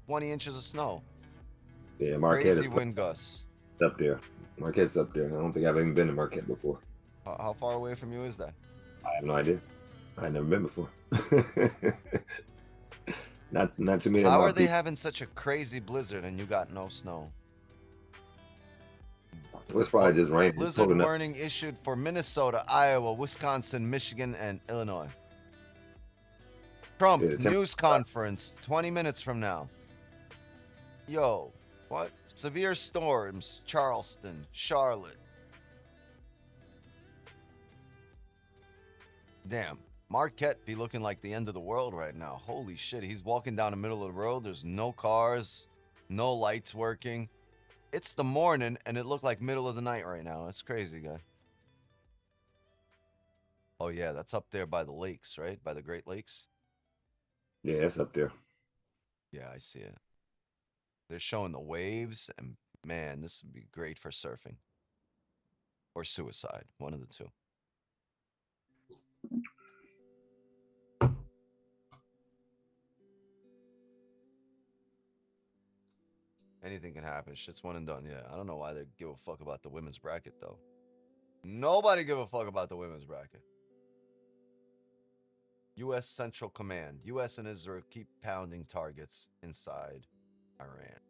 20 inches of snow. Yeah, Marquette Crazy is wind gusts. up there. Marquette's up there. I don't think I've even been to Marquette before. How far away from you is that? I have no idea. I've never been before. not too many. How are they having such a crazy blizzard and you got no snow? It's probably just rain. Blizzard warning issued for Minnesota, Iowa, Wisconsin, Michigan, and Illinois. Trump news conference 20 minutes from now. Yo, what? Severe storms, Charleston, Charlotte. Damn. Marquette be looking like the end of the world right now. Holy shit. He's walking down the middle of the road. There's no cars, no lights working. It's the morning, and it looked like middle of the night right now. That's crazy, guy. Oh, yeah, that's up there by the lakes, right? By the Great Lakes? Yeah, it's up there. Yeah, I see it. They're showing the waves, and man, this would be great for surfing. Or suicide, one of the two. Anything can happen. Shit's one and done. Yeah, I don't know why they give a fuck about the women's bracket, though. Nobody give a fuck about the women's bracket. U.S. Central Command. U.S. and Israel keep pounding targets inside Iran.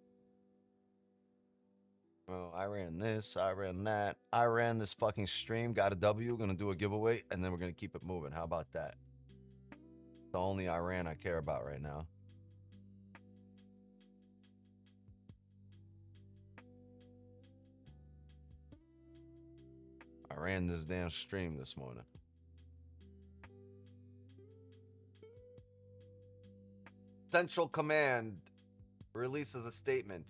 Well, I ran this, I ran that. I ran this fucking stream, got a W, gonna do a giveaway, and then we're gonna keep it moving. How about that? The only Iran I care about right now. I ran this damn stream this morning. Central Command releases a statement.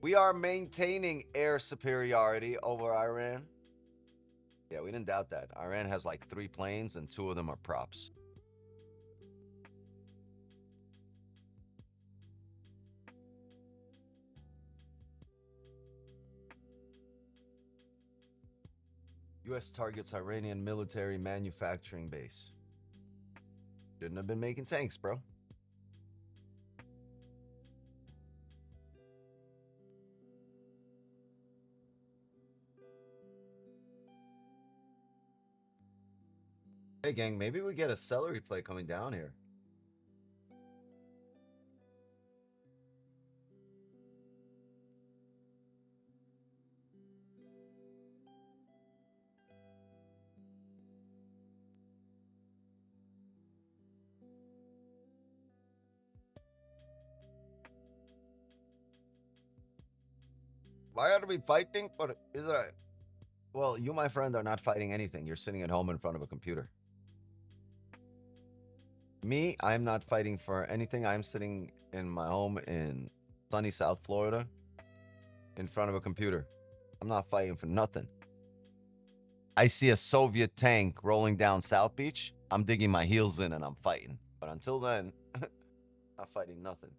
We are maintaining air superiority over Iran. Yeah, we didn't doubt that. Iran has like 3 planes and 2 of them are props. U.S. targets Iranian military manufacturing base. Shouldn't have been making tanks, bro. Hey, gang, maybe we get a celery play coming down here. Why are we fighting for Israel? Well, you, my friend, are not fighting anything. You're sitting at home in front of a computer. Me, I'm not fighting for anything. I'm sitting in my home in sunny South Florida in front of a computer. I'm not fighting for nothing. I see a Soviet tank rolling down South Beach. I'm digging my heels in and I'm fighting. But until then, not fighting nothing.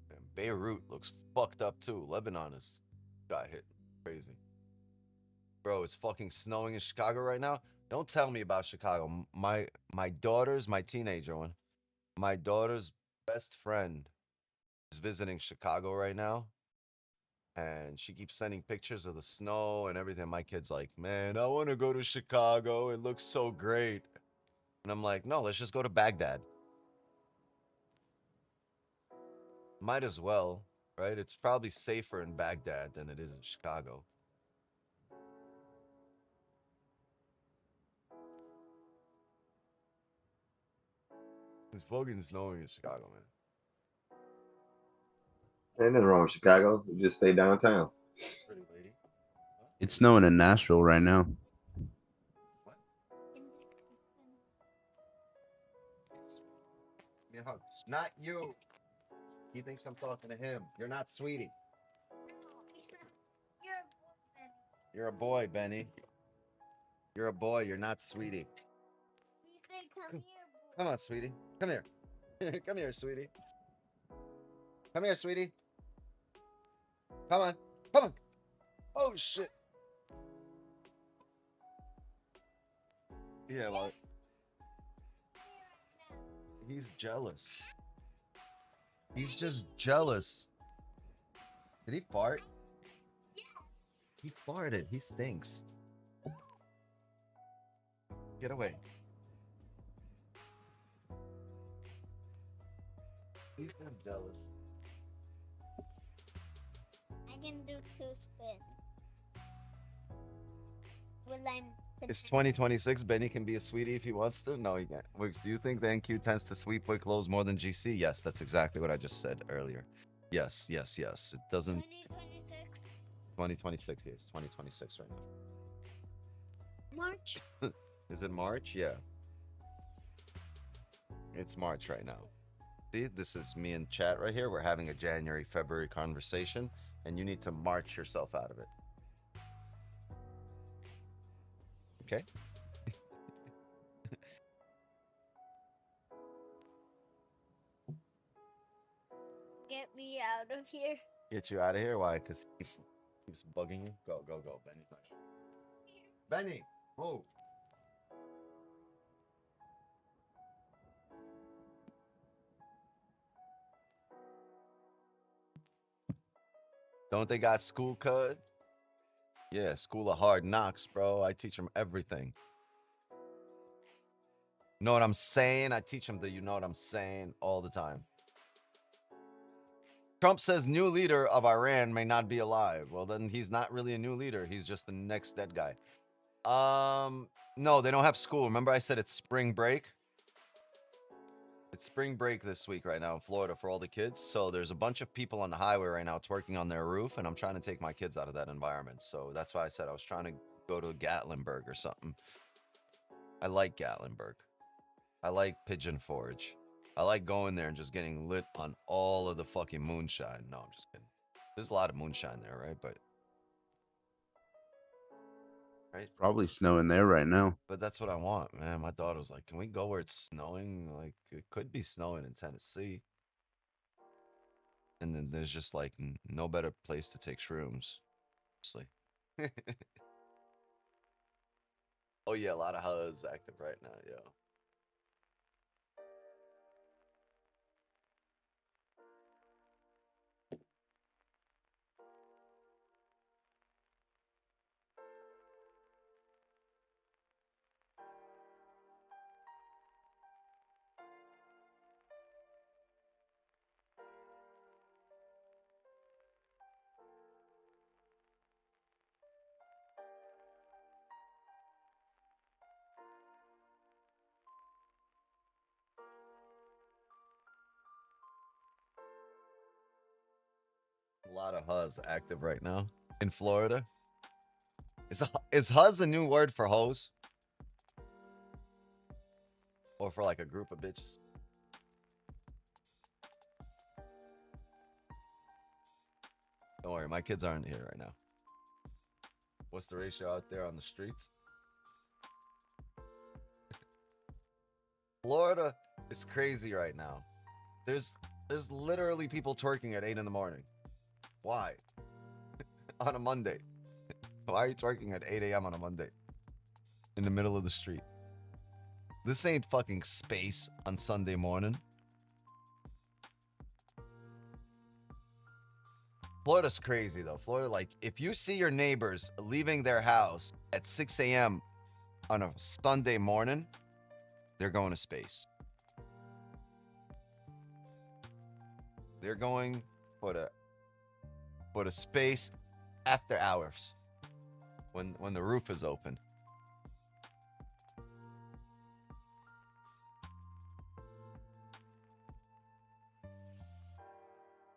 And Beirut looks fucked up too. Lebanon is got hit crazy. Bro, it's fucking snowing in Chicago right now. Don't tell me about Chicago. My daughter's, my teenager one, my daughter's best friend is visiting Chicago right now. And she keeps sending pictures of the snow and everything. My kid's like, man, I want to go to Chicago. It looks so great. And I'm like, no, let's just go to Baghdad. Might as well, right? It's probably safer in Baghdad than it is in Chicago. It's fucking snowing in Chicago, man. Ain't nothing wrong with Chicago. You just stay downtown. Pretty lady. It's snowing in Nashville right now. What? Give me a hug. Not you. He thinks I'm talking to him. You're not Sweetie. You're a boy, Benny. You're a boy. You're not Sweetie. Come on, Sweetie. Come here. Come here, Sweetie. Come here, Sweetie. Come on. Come on. Oh, shit. Yeah, well, he's jealous. He's just jealous. Did he fart? He farted. He stinks. Get away. He's kind of jealous. I can do 2 spins. Well, It's 2026. Benny can be a sweetie if he wants to. No, he can't. Wicks, do you think the NQ tends to sweep wick lows more than GC? Yes, that's exactly what I just said earlier. Yes. It doesn't. 2026. Yes, 2026 right now. March. Is it March? Yeah. It's March right now. See, this is me in chat right here. We're having a January, February conversation, and you need to march yourself out of it. Okay? Get me out of here. Get you out of here? Why? Because he's bugging you? Go. Benny's not sure. Benny, move. Don't they got school cud? Yeah, school of hard knocks, bro. I teach them everything. Know what I'm saying? I teach them the you know what I'm saying all the time. Trump says new leader of Iran may not be alive. Well, then he's not really a new leader. He's just the next dead guy. No, they don't have school. Remember I said it's spring break? It's spring break this week right now in Florida for all the kids. So there's a bunch of people on the highway right now twerking on their roof, and I'm trying to take my kids out of that environment. So that's why I said I was trying to go to Gatlinburg or something. I like Gatlinburg. I like Pigeon Forge. I like going there and just getting lit on all of the fucking moonshine. No, I'm just kidding. There's a lot of moonshine there, right? But right? Probably snowing there right now. But that's what I want, man. My daughter was like, "Can we go where it's snowing? Like, it could be snowing in Tennessee." And then there's just like no better place to take shrooms. Honestly. Oh yeah, a lot of HUDs active right now, yo. A lot of HUDs active right now in Florida. Is HUDs a new word for hose? Or for like a group of bitches? Don't worry, my kids aren't here right now. What's the ratio out there on the streets? Florida is crazy right now. There's literally people twerking at 8 in the morning. Why? On a Monday. Why are you twerking at 8 a.m. on a Monday? In the middle of the street. This ain't fucking space on Sunday morning. Florida's crazy though. Florida, like, if you see your neighbors leaving their house at 6 a.m. on a Sunday morning, they're going to space. They're going for the space after hours when the roof is open.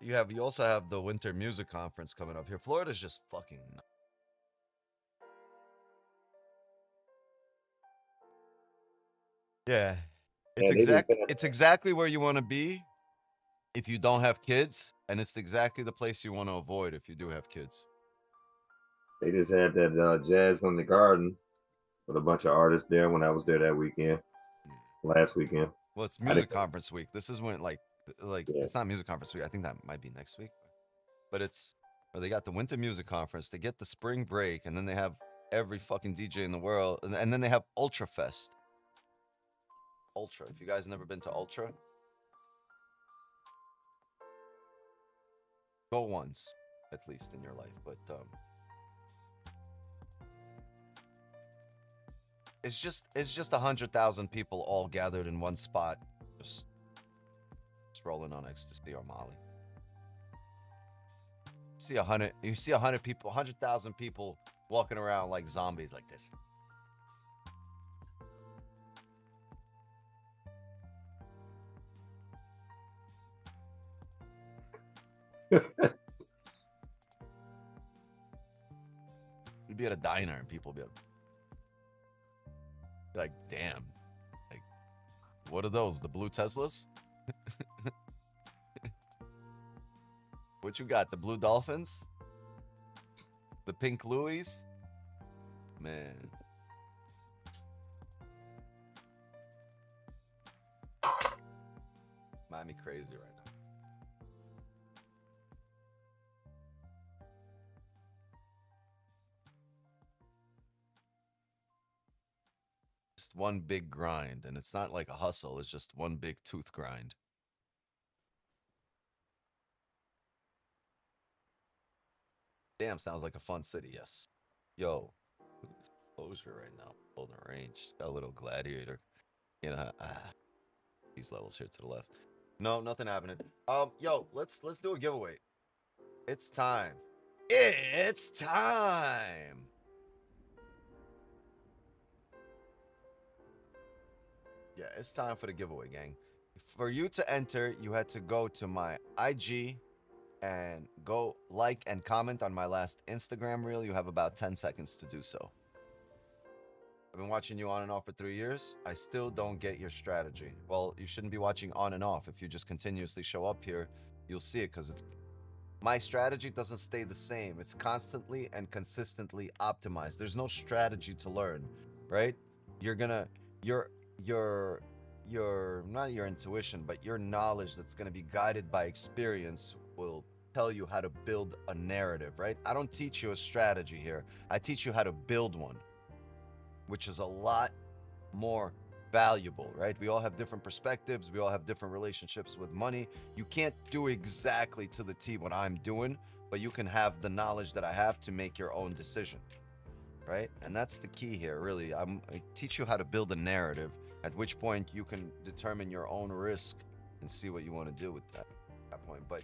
You also have the winter music conference coming up here. Florida's just fucking nuts. Yeah. It's exactly where you want to be if you don't have kids, and it's exactly the place you want to avoid if you do have kids. They just had that Jazz on the Garden with a bunch of artists there when I was there that weekend, last weekend. Well, it's music conference week. This is when like Yeah. It's not music conference week. I think that might be next week. But it's where they got the winter music conference, they get the spring break, and then they have every fucking DJ in the world, and then they have Ultra Fest. Ultra. If you guys never been to Ultra, go once at least in your life. But it's just 100,000 people all gathered in one spot, just rolling on ecstasy or Molly. You see 100 people, 100,000 people walking around like zombies like this. You'd be at a diner and people would be like, damn, like, what are those? The blue Teslas? What you got? The blue Dolphins? The pink Louis? Man. Miami crazy right now. Just one big grind, and it's not like a hustle, it's just one big tooth grind. Damn, sounds like a fun city, yes. Yo, look at this closure right now. Holding range. Got a little gladiator. You know, these levels here to the left. No, nothing happening. Yo, let's do a giveaway. It's time. It's time. Yeah, it's time for the giveaway, gang. For you to enter, you had to go to my IG and go like and comment on my last Instagram reel. You have about 10 seconds to do so. I've been watching you on and off for 3 years. I still don't get your strategy. Well, you shouldn't be watching on and off. If you just continuously show up here, you'll see it, because it's my strategy doesn't stay the same. It's constantly and consistently optimized. There's no strategy to learn, right? You're gonna your not your intuition, but your knowledge that's gonna be guided by experience will tell you how to build a narrative, right? I don't teach you a strategy here. I teach you how to build one, which is a lot more valuable, right? We all have different perspectives. We all have different relationships with money. You can't do exactly to the T what I'm doing, but you can have the knowledge that I have to make your own decision, right? And that's the key here, really. I teach you how to build a narrative, at which point you can determine your own risk and see what you want to do with that at that point. But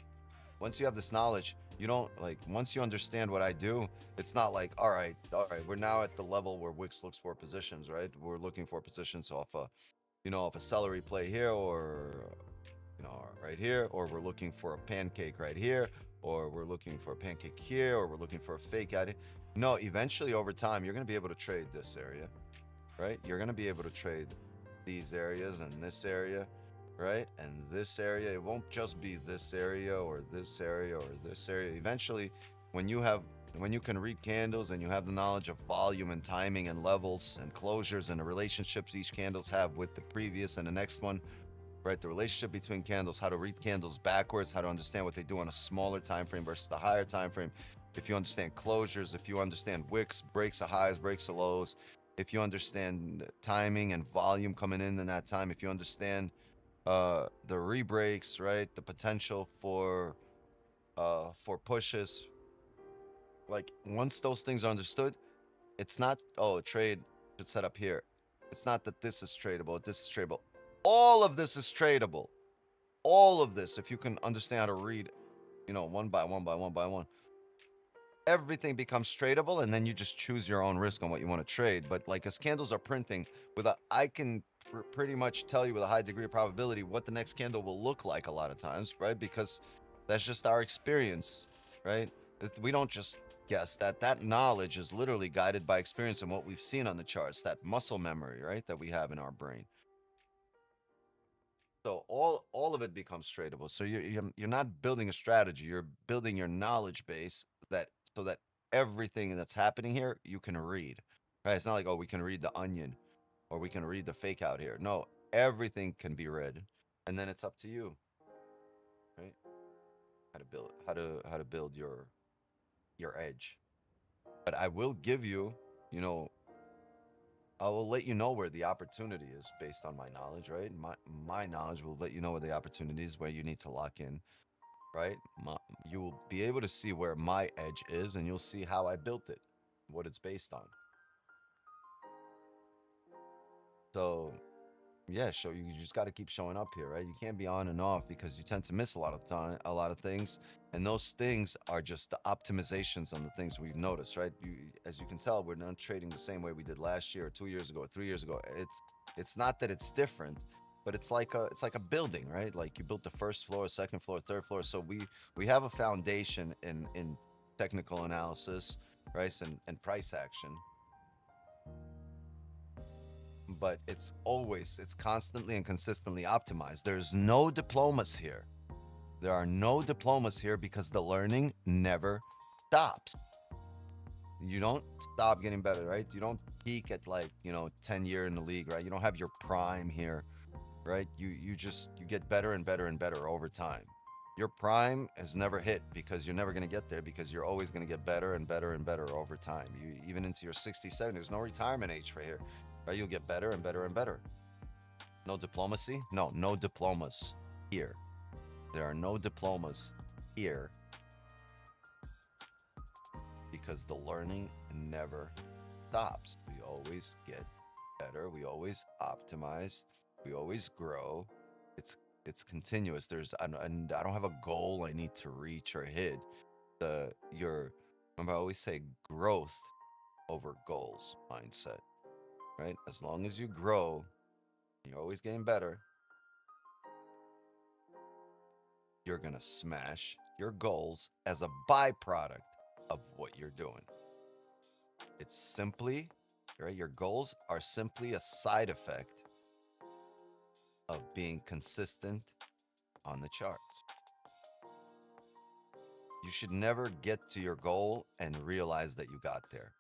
once you have this knowledge, you don't, like, once you understand what I do, it's not like, all right, we're now at the level where Wicks looks for positions, right? We're looking for positions off a, off a celery play here, or, right here, or we're looking for a pancake right here, or we're looking for a pancake here, or we're looking for a fake out here. No, eventually over time, you're going to be able to trade this area, right? You're going to be able to trade these areas and this area, right? And this area. It won't just be this area or this area or this area. Eventually, when you can read candles and you have the knowledge of volume and timing and levels and closures and the relationships each candles have with the previous and the next one, right? The relationship between candles, how to read candles backwards, how to understand what they do on a smaller time frame versus the higher time frame. If you understand closures, if you understand wicks, breaks of highs, breaks of lows, if you understand timing and volume coming in that time, if you understand the re-breaks, right? The potential for pushes. Like, once those things are understood, it's not, oh, a trade should set up here. It's not that this is tradable, this is tradable. All of this is tradable. All of this, if you can understand how to read, one by one by one by one, everything becomes tradable, and then you just choose your own risk on what you want to trade. But like, as candles are printing, I can pretty much tell you with a high degree of probability what the next candle will look like a lot of times, right? Because that's just our experience, right? We don't just guess. That knowledge is literally guided by experience and what we've seen on the charts, that muscle memory, right, that we have in our brain. So all of it becomes tradable. So you're not building a strategy, you're building your knowledge base, so that everything that's happening here you can read, right? It's not like, oh, we can read the onion or we can read the fake out here. No, everything can be read, and then it's up to you, right? How to build your edge. But I will give you, I will let you know where the opportunity is based on my knowledge, right? My knowledge will let you know where the opportunity is, where you need to lock in, right? You will be able to see where my edge is, and you'll see how I built it, what it's based on. So, yeah, you just got to keep showing up here, right? You can't be on and off, because you tend to miss a lot of things, and those things are just the optimizations on the things we've noticed, right? As you can tell, we're not trading the same way we did last year or 2 years ago or 3 years ago. It's not that it's different. but it's like a building, right? Like you built the first floor, second floor, third floor. So we have a foundation in technical analysis, price and price action. But it's constantly and consistently optimized. There's no diplomas here. There are no diplomas here because the learning never stops. You don't stop getting better, right? You don't peak at like, 10 year in the league, right? You don't have your prime here, right? You get better and better and better over time. Your prime has never hit because you're never going to get there because you're always going to get better and better and better over time. You even into your 67, there's no retirement age for here, right? You'll get better and better and better. No diplomacy? No diplomas here. There are no diplomas here because the learning never stops. We always get better. We always optimize. We always grow. It's continuous. And I don't have a goal I need to reach or hit. Remember I always say growth over goals mindset, right? As long as you grow, you're always getting better. You're gonna smash your goals as a byproduct of what you're doing. It's simply, right? Your goals are simply a side effect of being consistent on the charts. You should never get to your goal and realize that you got there,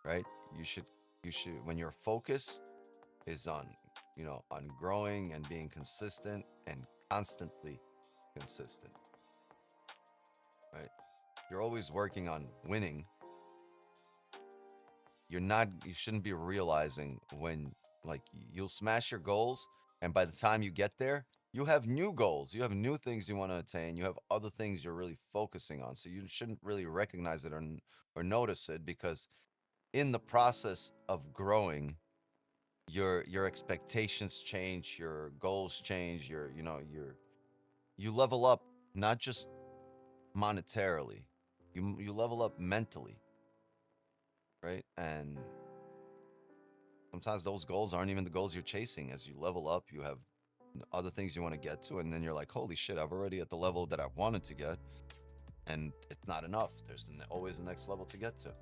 right? You should, when your focus is on, on growing and being consistent and constantly consistent, right? You're always working on winning. You shouldn't be realizing when, like, you'll smash your goals, and by the time you get there, you have new goals. You have new things you want to attain. You have other things you're really focusing on. So you shouldn't really recognize it or notice it, because in the process of growing, your expectations change, your goals change, you level up, not just monetarily, you level up mentally, right? And sometimes those goals aren't even the goals you're chasing. As you level up, you have other things you want to get to, and then you're like, holy shit, I've already at the level that I wanted to get, and it's not enough. There's always the next level to get to.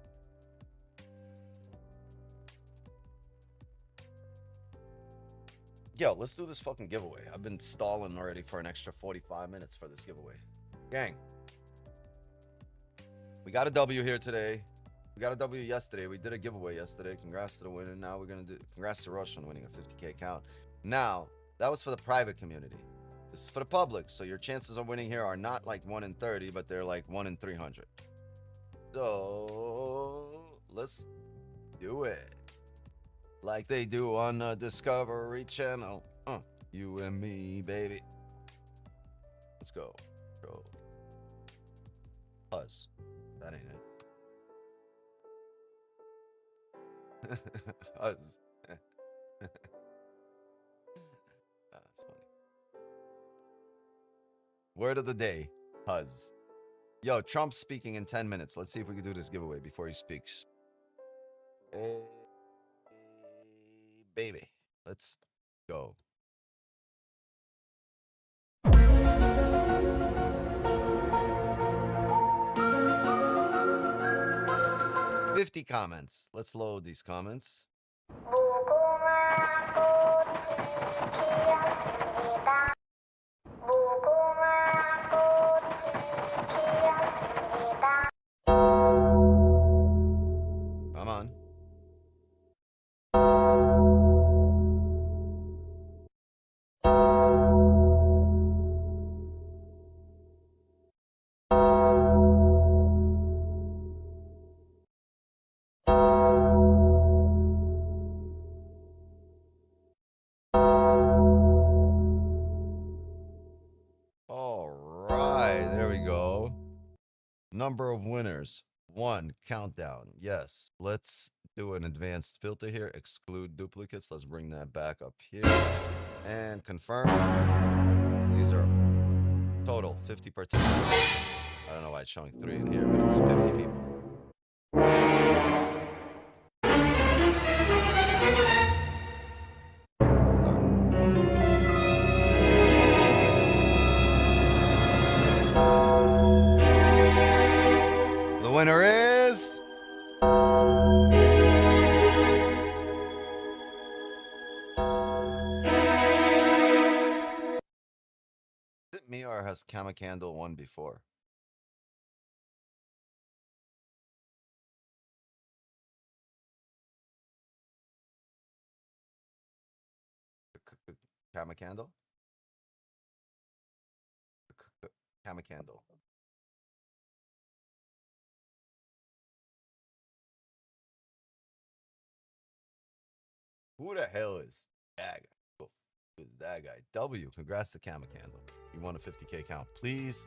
Yo, let's do this fucking giveaway. I've been stalling already for an extra 45 minutes for this giveaway. Gang, we got a W here today. We got a W yesterday. We did a giveaway yesterday. Congrats to the winner. Now we're going to do, congrats to Rush on winning a 50K account. Now, that was for the private community. This is for the public. So your chances of winning here are not like 1 in 30, but they're like 1 in 300. So let's do it. Like they do on the Discovery Channel. You and me, baby. Let's go. Bro. Buzz. That ain't it. Buzz. That's funny. Word of the day. Huzz. Yo, Trump's speaking in 10 minutes. Let's see if we can do this giveaway before he speaks. Hey, baby. Let's go. $50 comments. Let's load these comments. Come on. Number of winners. 1. Countdown. Yes. Let's do an advanced filter here. Exclude duplicates. Let's bring that back up here. And confirm. These are total 50 participants. I don't know why it's showing 3 in here, but it's 50 people. Start. me or has Kama Candle won before? Kama Candle? Kama Candle. Who the hell is that guy? Who is that guy? W. Congrats to Kama Candle. You won a 50K account. Please.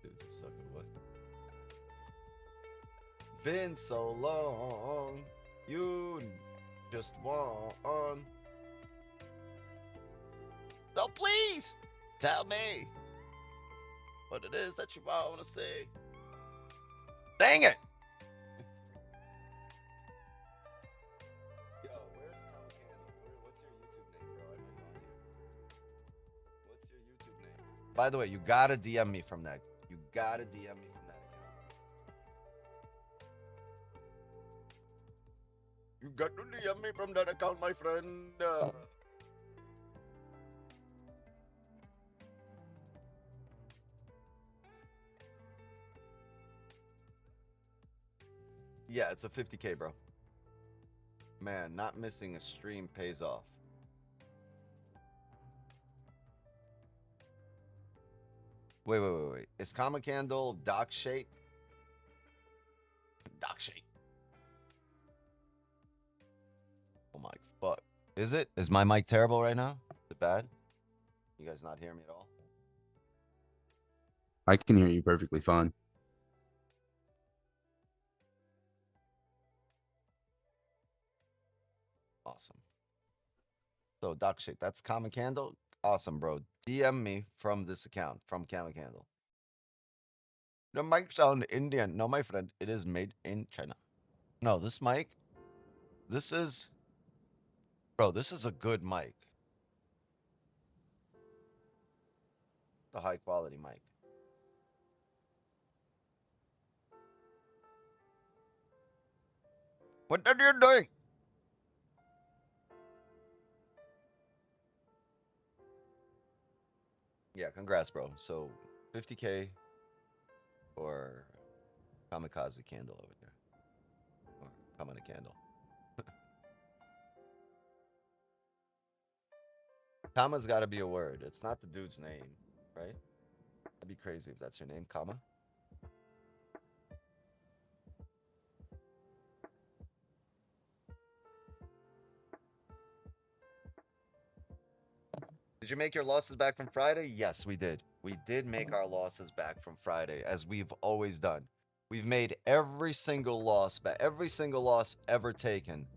Dude's a sucker. What? Been so long. You just want. So please tell me what it is that you want to say. Dang it! Yo, where's Kama Candle? What's your YouTube name, bro? I might not hear. What's your YouTube name? By the way, you gotta DM me from that. You gotta DM me from that account. You got to DM me from that account, my friend. Yeah, it's a 50K, bro. Man, not missing a stream pays off. Wait. Is Kama Candle Doc Shake? Doc Shake. Oh my fuck. Is it? Is my mic terrible right now? Is it bad? You guys not hear me at all? I can hear you perfectly fine. Awesome. So Doc Shake, that's Kama Candle. Awesome, bro. DM me from this account, from Kama Candle. The mic sound Indian. No, my friend, it is made in China. No, this mic, this is, bro, this is a good mic. It's a high quality mic. What are you doing? Yeah, congrats, bro. So 50K or Kamikaze Candle over there. Or Kamana Candle. Kama's got to be a word. It's not the dude's name, right? That'd be crazy if that's your name, Kama. Did you make your losses back from Friday? Yes, we did. We did make our losses back from Friday, as we've always done. We've made every single loss, but every single loss ever taken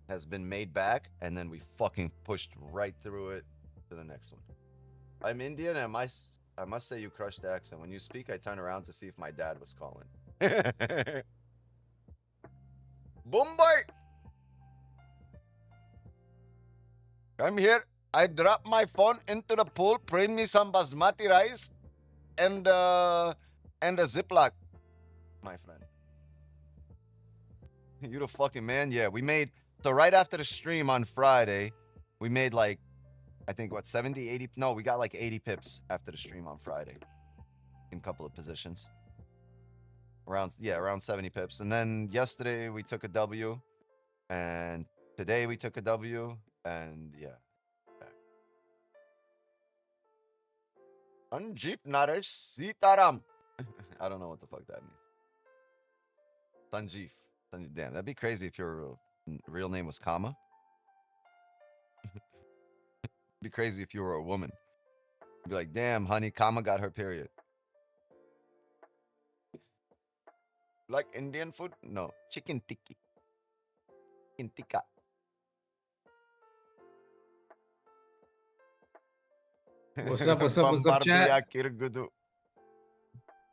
has been made back, and then we fucking pushed right through it to the next one. I'm Indian, and I must say you crushed the accent. When you speak, I turn around to see if my dad was calling. Bombay! I'm here. I dropped my phone into the pool, bring me some basmati rice, and a Ziploc, my friend. You the fucking man. Yeah, we made, so right after the stream on Friday, we made like, I think what, 70, 80, no, we got like 80 pips after the stream on Friday in a couple of positions. Around 70 pips. And then yesterday we took a W, and today we took a W, and yeah. Anjip Naresh Sitaram. I don't know what the fuck that means. Sanjeev. Damn, that'd be crazy if your real name was Kama. It'd be crazy if you were a woman. You'd be like, damn, honey, Kama got her period. Like Indian food? No. Chicken tikki. Chicken tikka. What's up, chat?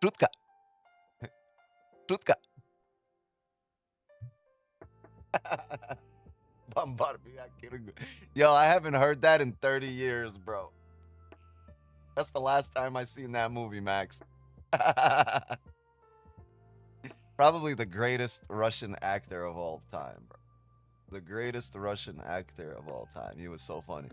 Trutka. Trutka. Yo, I haven't heard that in 30 years, bro. That's the last time I seen that movie, Max. Probably the greatest Russian actor of all time, bro. The greatest Russian actor of all time. He was so funny.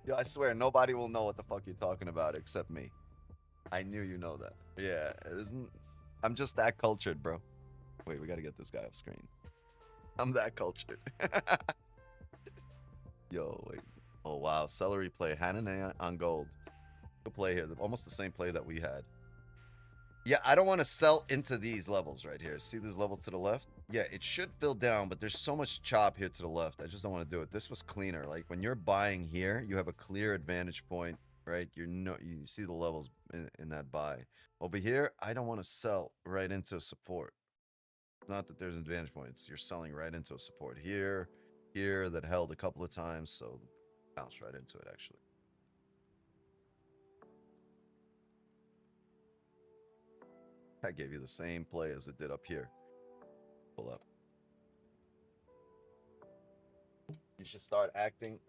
Yo, I swear, nobody will know what the fuck you're talking about except me. I knew you know that. Yeah, it isn't. I'm just that cultured, bro. Wait, we gotta get this guy off screen. I'm that cultured. Yo, wait. Oh, wow. Celery play. Hanan on gold. Good play here. Almost the same play that we had. Yeah, I don't want to sell into these levels right here. See these levels to the left? Yeah, it should fill down, but there's so much chop here to the left. I just don't want to do it. This was cleaner. Like when you're buying here, you have a clear advantage point, right? You see the levels in that buy. Over here, I don't want to sell right into a support. Not that there's an advantage point. It's you're selling right into a support here, here that held a couple of times, so bounce right into it actually. I gave you the same play as it did up here. Pull up. You should start acting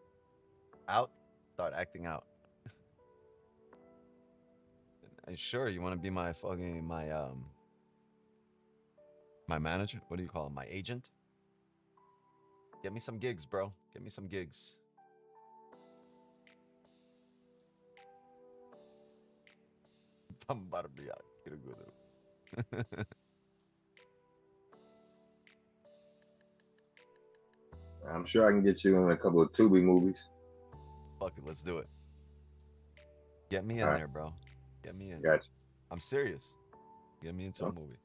out. Start acting out. Are you sure you want to be my fucking my manager? What do you call him? My agent? Get me some gigs, bro. Get me some gigs. I'm about to be out. Get a good. I'm sure I can get you in a couple of Tubi movies. Fuck it, let's do it. Get me in there, bro. Get me in. Gotcha. I'm serious. Get me into a movie.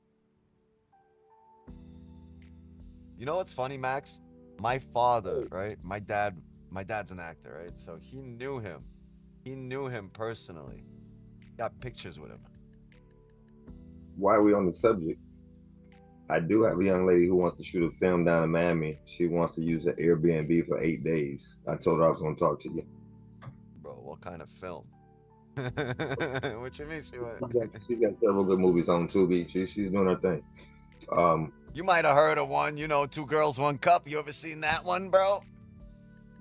You know what's funny, Max? My father, right? My dad's an actor, right? So he knew him. He knew him personally. Got pictures with him. Why are we on the subject? I do have a young lady who wants to shoot a film down in Miami. She wants to use an Airbnb for 8 days. I told her I was going to talk to you. Bro, what kind of film? What you mean she went? She got several good movies on Tubi. She's doing her thing. You might have heard of one, you know, 2 Girls, 1 Cup. You ever seen that one, bro?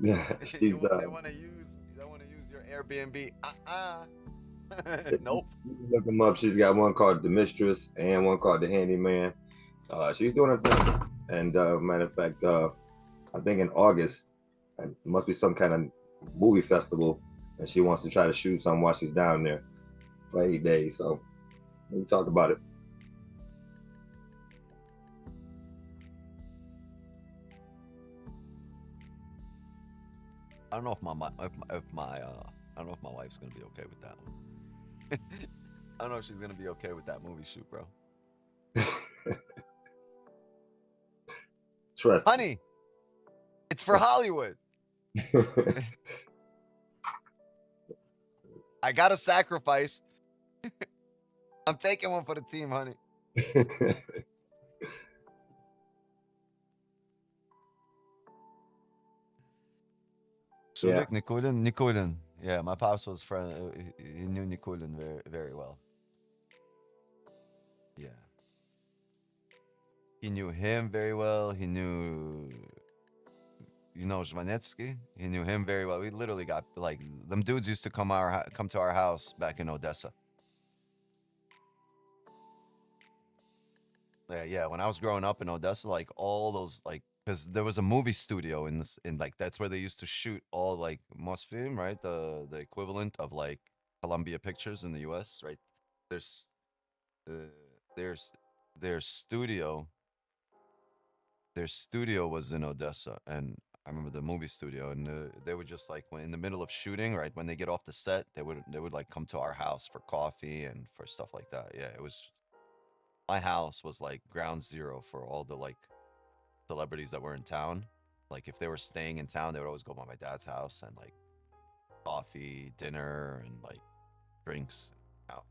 Yeah, she's they want to use your Airbnb. Nope. Look them up. She's got one called The Mistress and one called The Handyman. She's doing her thing. And matter of fact, I think in August, it must be some kind of movie festival, and she wants to try to shoot something while she's down there for 8 days. So we can talk about it. I don't know if my I don't know if my wife's gonna be okay with that one. I don't know if she's gonna be okay with that movie shoot, bro. Trust, honey. It's for Hollywood. I gotta sacrifice. I'm taking one for the team, honey. Yeah. Nikulin. Yeah, my pops was friend. He knew Nikulin very, very well. Yeah. He knew him very well. He knew, you know, Zvanetsky. He knew him very well. We literally got, like, them dudes used to come to our house back in Odessa. Yeah. When I was growing up in Odessa, like all those, like, because there was a movie studio in like that's where they used to shoot all like Mosfilm, right? The equivalent of like Columbia Pictures in the U.S., right? Their studio was in Odessa, and I remember the movie studio, and they would just like when in the middle of shooting, right? When they get off the set, they would like come to our house for coffee and for stuff like that. Yeah, it was. My house was like ground zero for all the like celebrities that were in town. Like if they were staying in town, they would always go by my dad's house and like coffee, dinner, and like drinks out.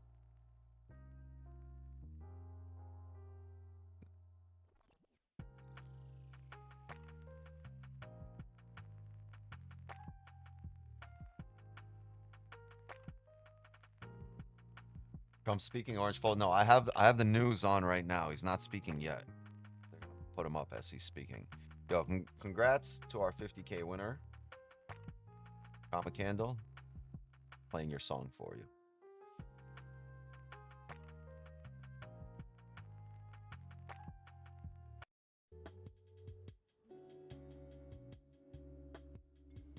Trump's speaking orange fold. No, I have the news on right now. He's not speaking yet. They're gonna put him up as he's speaking. Yo, congrats to our 50K winner. Comma Candle. Playing your song for you.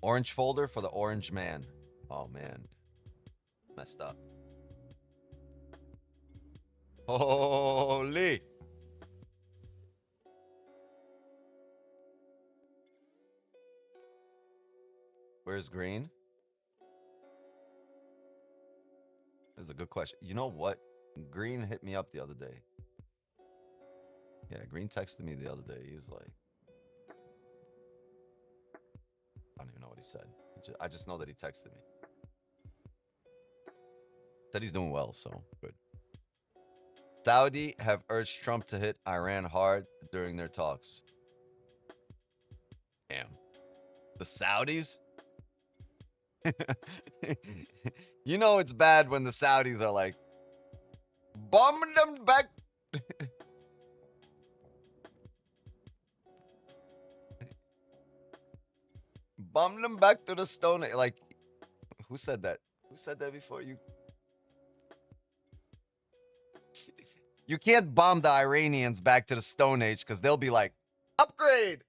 Orange folder for the orange man. Oh, man. Messed up. Holy. Where's green? That's a good question. You know what? Green hit me up the other day. Yeah, Green texted me the other day. He was like, I don't even know what he said. I just know that he texted me. Said he's doing well, so good. Saudi have urged Trump to hit Iran hard during their talks. Damn. The Saudis? You know it's bad when the Saudis are like, bomb them back. Bomb them back to the Stone Age. Like, who said that? Who said that before you? You can't bomb the Iranians back to the Stone Age because they'll be like, upgrade.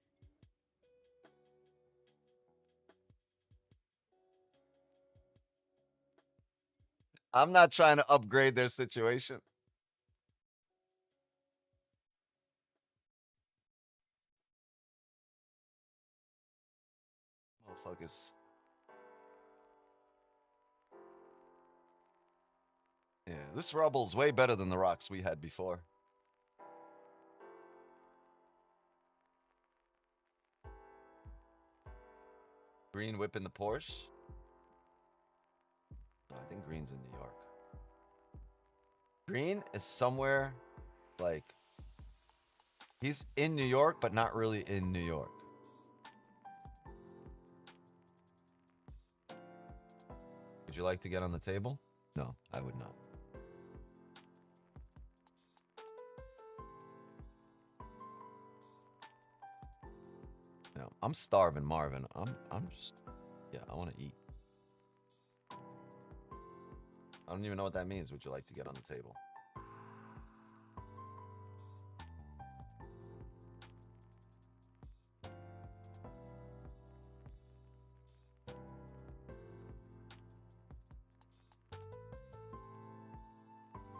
I'm not trying to upgrade their situation. Motherfuckers. Yeah, this rubble's way better than the rocks we had before. Green whipping the Porsche. Oh, I think Green's in New York. Green is somewhere like he's in New York, but not really in New York. Would you like to get on the table? No, I would not. No, I'm starving, Marvin. I'm just, yeah, I want to eat. I don't even know what that means. Would you like to get on the table?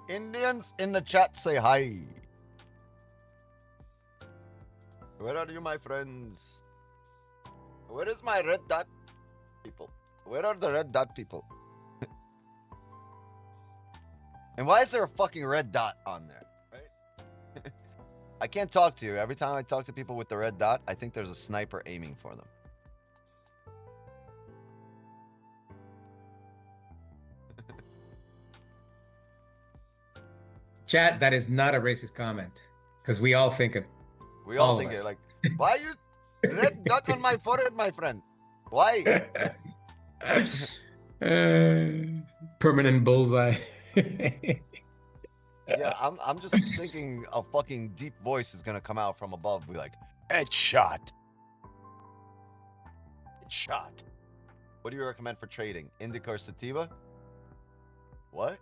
Indians in the chat say hi. Where are you, my friends? Where is my red dot people? Where are the red dot people? And why is there a fucking red dot on there? Right? I can't talk to you. Every time I talk to people with the red dot, I think there's a sniper aiming for them. Chat, that is not a racist comment. Because we all think it. We all think it. Like, why are you red dot on my forehead, my friend? Why? Permanent bullseye. Yeah, I'm just thinking a fucking deep voice is gonna come out from above, be like, headshot. Headshot. What do you recommend for trading? Indica or sativa? What?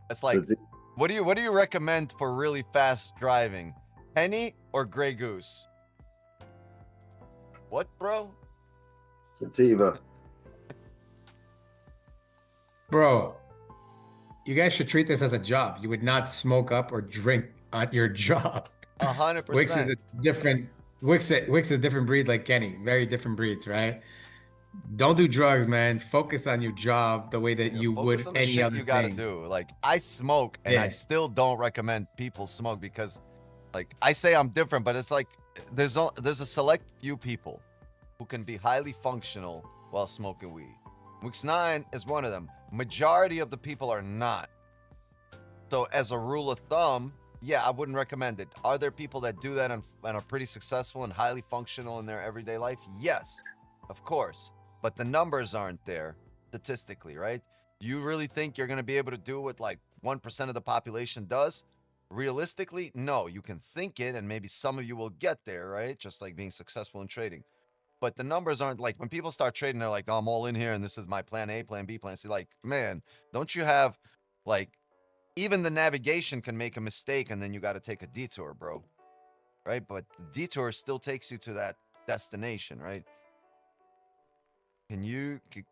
That's like, what do you recommend for really fast driving? Henny or Grey Goose? What, bro? Sativa. Bro, you guys should treat this as a job. You would not smoke up or drink at your job. 100%. Wicks is a different Wicks is different breed like Kenny. Very different breeds, right? Don't do drugs, man. Focus on your job the way that you would on the any shit other you gotta thing. do. Like, I smoke and I still don't recommend people smoke because, like, I say I'm different, but it's like there's a select few people who can be highly functional while smoking weed. Wicks 9 is one of them. Majority of the people are not. So as a rule of thumb, yeah, I wouldn't recommend it. Are there people that do that and are pretty successful and highly functional in their everyday life? Yes, of course. But the numbers aren't there statistically, right? You really think you're going to be able to do what like 1% of the population does? Realistically, no. You can think it, and maybe some of you will get there, right? Just like being successful in trading. But the numbers aren't like when people start trading, they're like, oh, I'm all in here and this is my plan A, plan B, plan C. Like, man, don't you have like even the navigation can make a mistake and then you got to take a detour, bro. right? But the detour still takes you to that destination, right?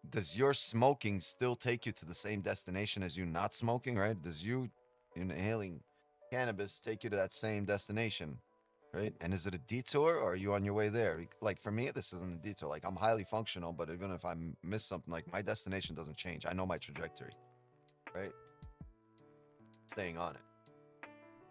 Does your smoking still take you to the same destination as you not smoking, right? Does you inhaling cannabis take you to that same destination, right? And is it a detour or are you on your way there? Like for me, this isn't a detour. Like I'm highly functional, but even if I miss something, like my destination doesn't change. I know my trajectory, right? Staying on it.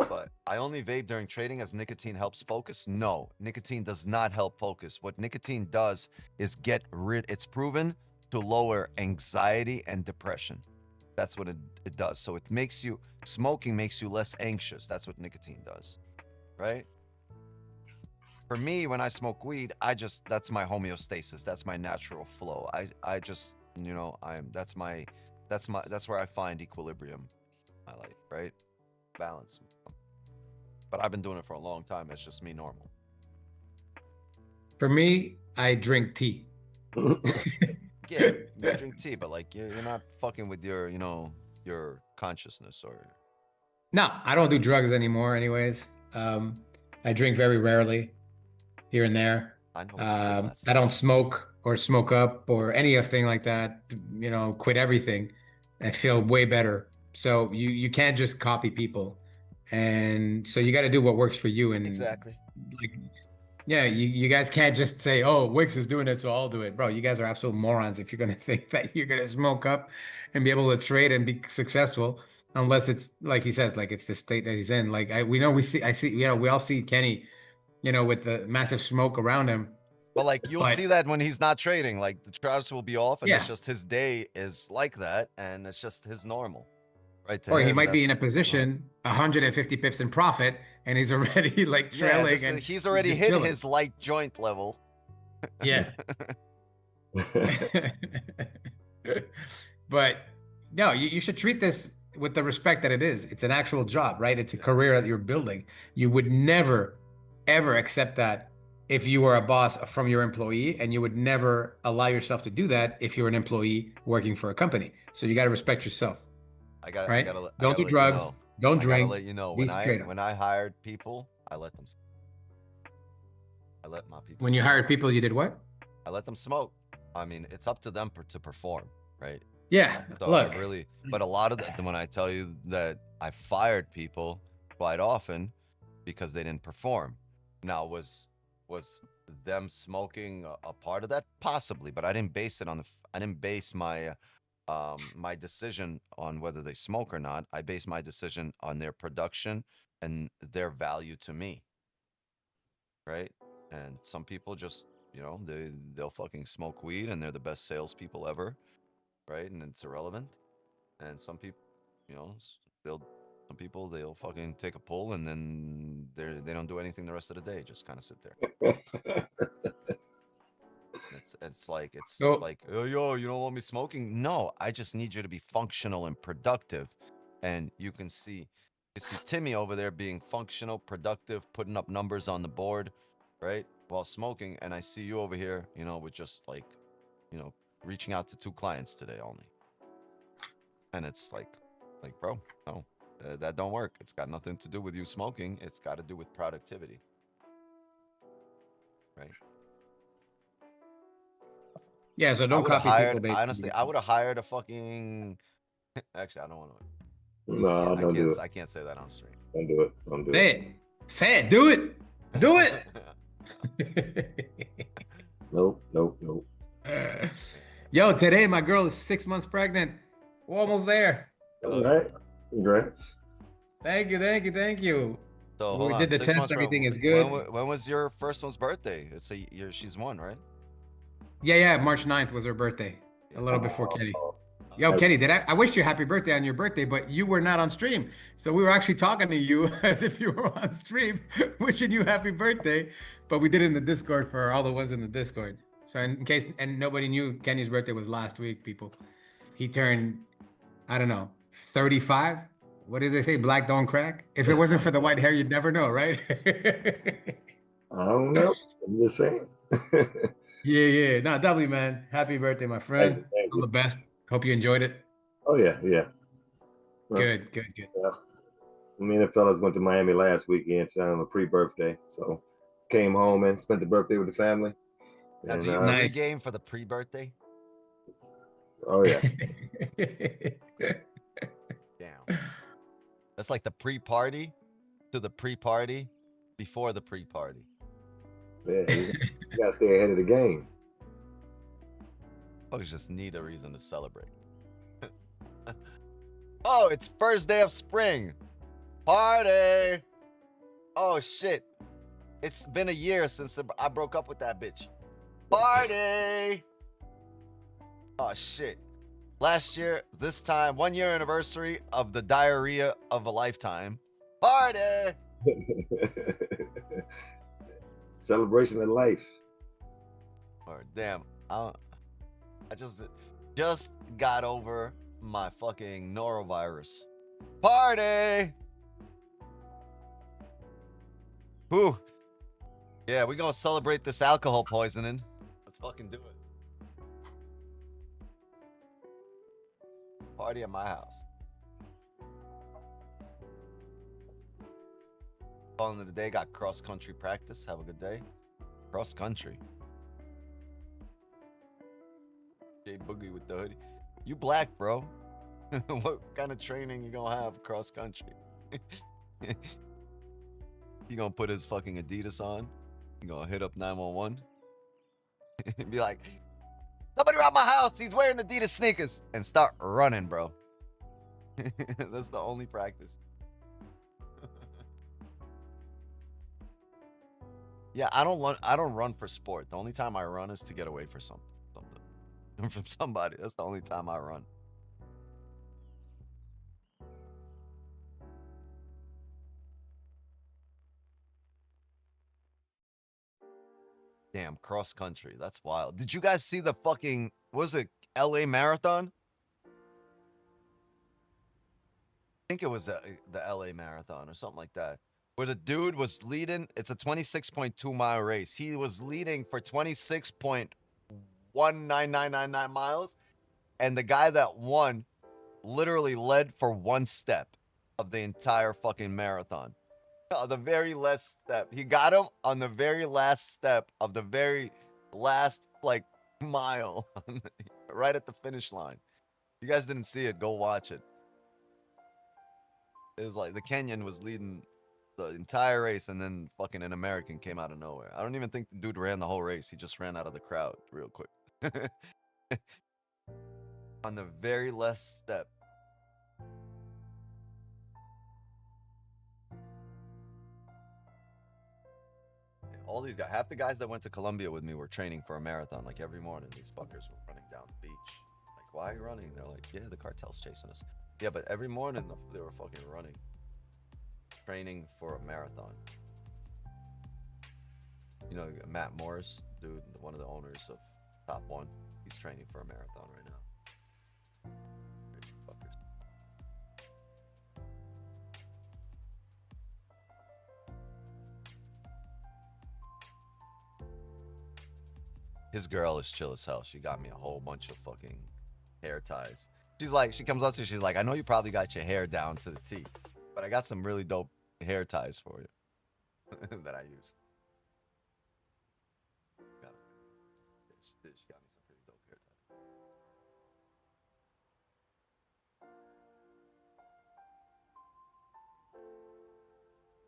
But I only vape during trading as nicotine helps focus. No, nicotine does not help focus. What nicotine does is it's proven to lower anxiety and depression. That's what it does. So smoking makes you less anxious. That's what nicotine does, right? For me, when I smoke weed, that's my homeostasis. That's my natural flow. I just, that's where I find equilibrium. I like, right? Balance. But I've been doing it for a long time. It's just me normal. For me, I drink tea. Yeah, you drink tea, but like you're not fucking with your, your consciousness or. No, I don't do drugs anymore anyways. I drink very rarely, here and there. I know what you did last I don't night. smoke or smoke up or anything like that. Quit everything. I feel way better. So you can't just copy people. And so you got to do what works for you. And Exactly. like, yeah, you guys can't just say, oh, Wicks is doing it, so I'll do it. Bro, you guys are absolute morons if you're going to think that you're going to smoke up and be able to trade and be successful, unless it's like he says, like it's the state that he's in. Like we all see Kenny, with the massive smoke around him. But like you'll see that when he's not trading, like the trousers will be off, and Yeah. it's just his day is like that, and it's just his normal. Right, Or he might be in a position 150 pips in profit, and he's already like trailing, and he's already hit his light joint level. Yeah. But no, you should treat this with the respect that it is. It's an actual job, right? It's a career that you're building. You would never, ever accept that if you were a boss from your employee, and you would never allow yourself to do that if you're an employee working for a company. So you got to respect yourself. Don't do drugs. Don't drink. I gotta let you know, when I hired people, I let them. I let my people. When you hired people, you did what? I let them smoke. I mean, it's up to them to perform, right? Yeah. So look, but a lot of them, when I tell you that I fired people quite often because they didn't perform. Now, was them smoking a part of that? Possibly, but I didn't base it on I didn't base my my decision on whether they smoke or not. I base my decision on their production and their value to me, right? And some people just, they'll fucking smoke weed and they're the best salespeople ever, right? And it's irrelevant. And some people, they'll fucking take a pull and then they don't do anything the rest of the day. Just kind of sit there. It's like, oh, yo, you don't want me smoking? No, I just need you to be functional and productive. And you can see Timmy over there being functional, productive, putting up numbers on the board, right? While smoking. And I see you over here, with just like, reaching out to 2 clients today only. And it's like, bro, no, that don't work. It's got nothing to do with you smoking. It's got to do with productivity. Right? Yeah, so don't copy people. Basically. Honestly, I would have hired a fucking. Actually, I don't want to. No, don't do it. I can't say that on stream. Don't do it. Don't do it. Say it. Do it. Do it. Nope. Yo, today my girl is 6 months pregnant. We're almost there. All right. Congrats. Thank you. So we did the test. Everything is good. When was your first one's birthday? She's 1, right? Yeah. March 9th was her birthday. A little before Kenny. Yo, Kenny, I wished you happy birthday on your birthday, but you were not on stream. So we were actually talking to you as if you were on stream, wishing you happy birthday. But we did it in the Discord for all the ones in the Discord. So in case, and nobody knew, Kenny's birthday was last week, people. He turned, I don't know, 35? What did they say? Black don't crack? If it wasn't for the white hair, you'd never know, right? I don't know. I'm just saying. Yeah. No, definitely, man. Happy birthday, my friend. Thank you. All the best. Hope you enjoyed it. Oh, yeah. Good. Yeah. Me and the fellas went to Miami last weekend on a pre-birthday. So came home and spent the birthday with the family. Now, And do you Nice. pregame for the pre-birthday? oh yeah, Damn. That's like the pre-party to the pre-party before the pre-party. yeah, you gotta stay ahead of the game. Folks just need a reason to celebrate. Oh, it's first day of spring. Party. Oh, shit. It's been a year since I broke up with that bitch. Party. Oh, shit. Last year, this time, 1 year anniversary of the diarrhea of a lifetime. Party. Celebration of life. Or damn, I just got over my fucking norovirus. Party. Whew. Yeah, we gonna celebrate this alcohol poisoning. Let's fucking do it. Party at my house. Calling it a day. Got cross country practice. Have a good day. Cross country. Jay Boogie with the hoodie. You black, bro. What kind of training you gonna have cross country? He gonna put his fucking Adidas on. He gonna hit up 911. Be like, somebody around my house. He's wearing Adidas sneakers, and start running, bro. That's the only practice. Yeah, I don't run for sport. The only time I run is to get away from something from somebody. That's the only time I run. Damn, cross country. That's wild. Did you guys see the fucking, what was it, LA Marathon? I think it was the LA Marathon or something like that. Where the dude was leading. It's a 26.2 mile race. He was leading for 26.19999 miles. And the guy that won literally led for one step of the entire fucking marathon. On the very last step. He got him on the very last step of the very last, like, mile. Right at the finish line. If you guys didn't see it, go watch it. It was like the Kenyan was leading the entire race, and then fucking an American came out of nowhere. I don't even think the dude ran the whole race. He just ran out of the crowd real quick. On the very last step. All these guys, half the guys that went to Colombia with me were training for a marathon. Like every morning, these fuckers were running down the beach. Like, why are you running? They're like, yeah, the cartel's chasing us. Yeah, but every morning they were fucking running. Training for a marathon. You know, Matt Morris, dude, one of the owners of Top One, he's training for a marathon right now. Fuckers. His girl is chill as hell. She got me a whole bunch of fucking hair ties. She's like, she comes up to me, she's like, I know you probably got your hair down to the T, but I got some really dope hair ties for you that I use. She got me some pretty dope hair ties.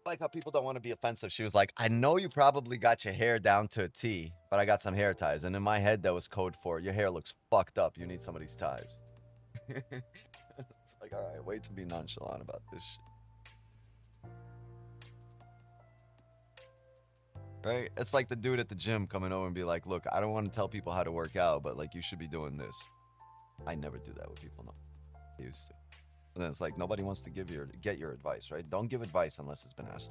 Like how people don't want to be offensive. She was like, I know you probably got your hair down to a T, but I got some hair ties. And in my head, that was code for your hair looks fucked up. You need some of these ties. It's like, all right, wait to be nonchalant about this shit. Right? It's like the dude at the gym coming over and be like, look, I don't want to tell people how to work out, but like, you should be doing this. I never do that with people, no. I used to. And then it's like, nobody wants to get your advice, right? Don't give advice unless it's been asked.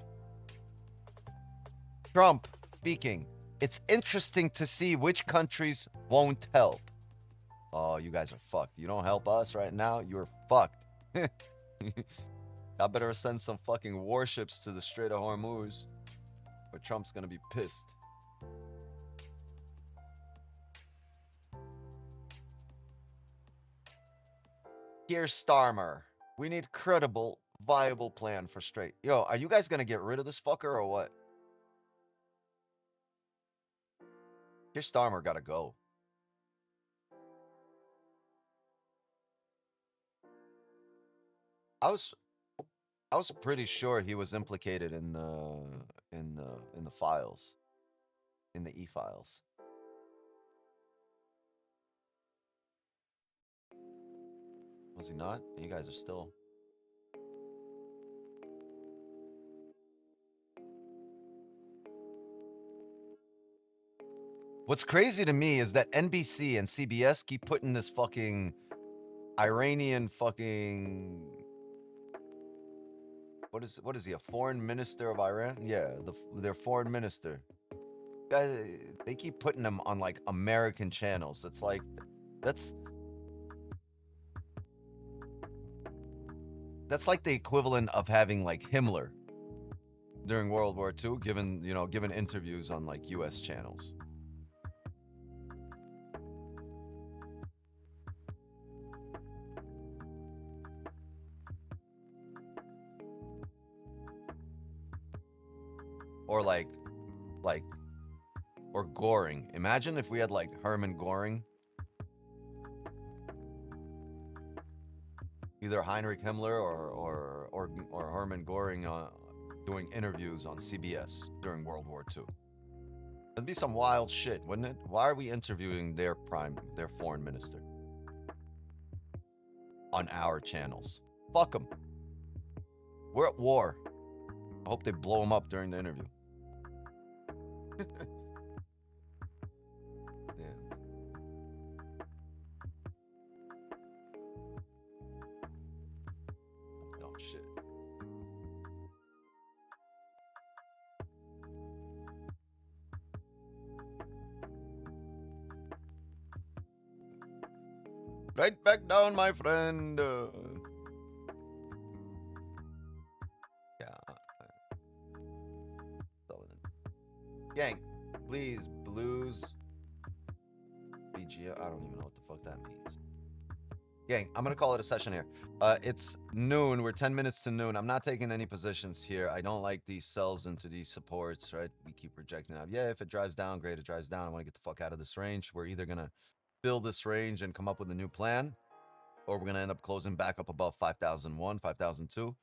Trump speaking. It's interesting to see which countries won't help. Oh, you guys are fucked. You don't help us right now, you're fucked. I better send some fucking warships to the Strait of Hormuz, or Trump's gonna be pissed. Keir Starmer. We need credible viable plan for straight. Yo, are you guys gonna get rid of this fucker or what? Your Starmer gotta go. I was pretty sure he was implicated in the files, in the e-files. Was he not? You guys are still. What's crazy to me is that NBC and CBS keep putting this fucking Iranian fucking what is he, a foreign minister of Iran? Yeah, their foreign minister. Guys, they keep putting them on like American channels. It's like that's like the equivalent of having like Himmler during World War II, given interviews on like US channels. Or or Goring. Imagine if we had like Herman Goring. Either Heinrich Himmler or Herman Goring doing interviews on CBS during World War II. That'd be some wild shit, wouldn't it? Why are we interviewing their foreign minister on our channels? Fuck them. We're at war. I hope they blow him up during the interview. Yeah. Oh shit. Right back down, my friend. Yeah. Gang, please, blues. BGO. I don't even know what the fuck that means. Gang, I'm gonna call it a session here. It's noon. We're 10 minutes to noon. I'm not taking any positions here. I don't like these sells into these supports, right? We keep rejecting out. Yeah, if it drives down, great. It drives down. I want to get the fuck out of this range. We're either gonna build this range and come up with a new plan, or we're gonna end up closing back up above 5,001, 5,002,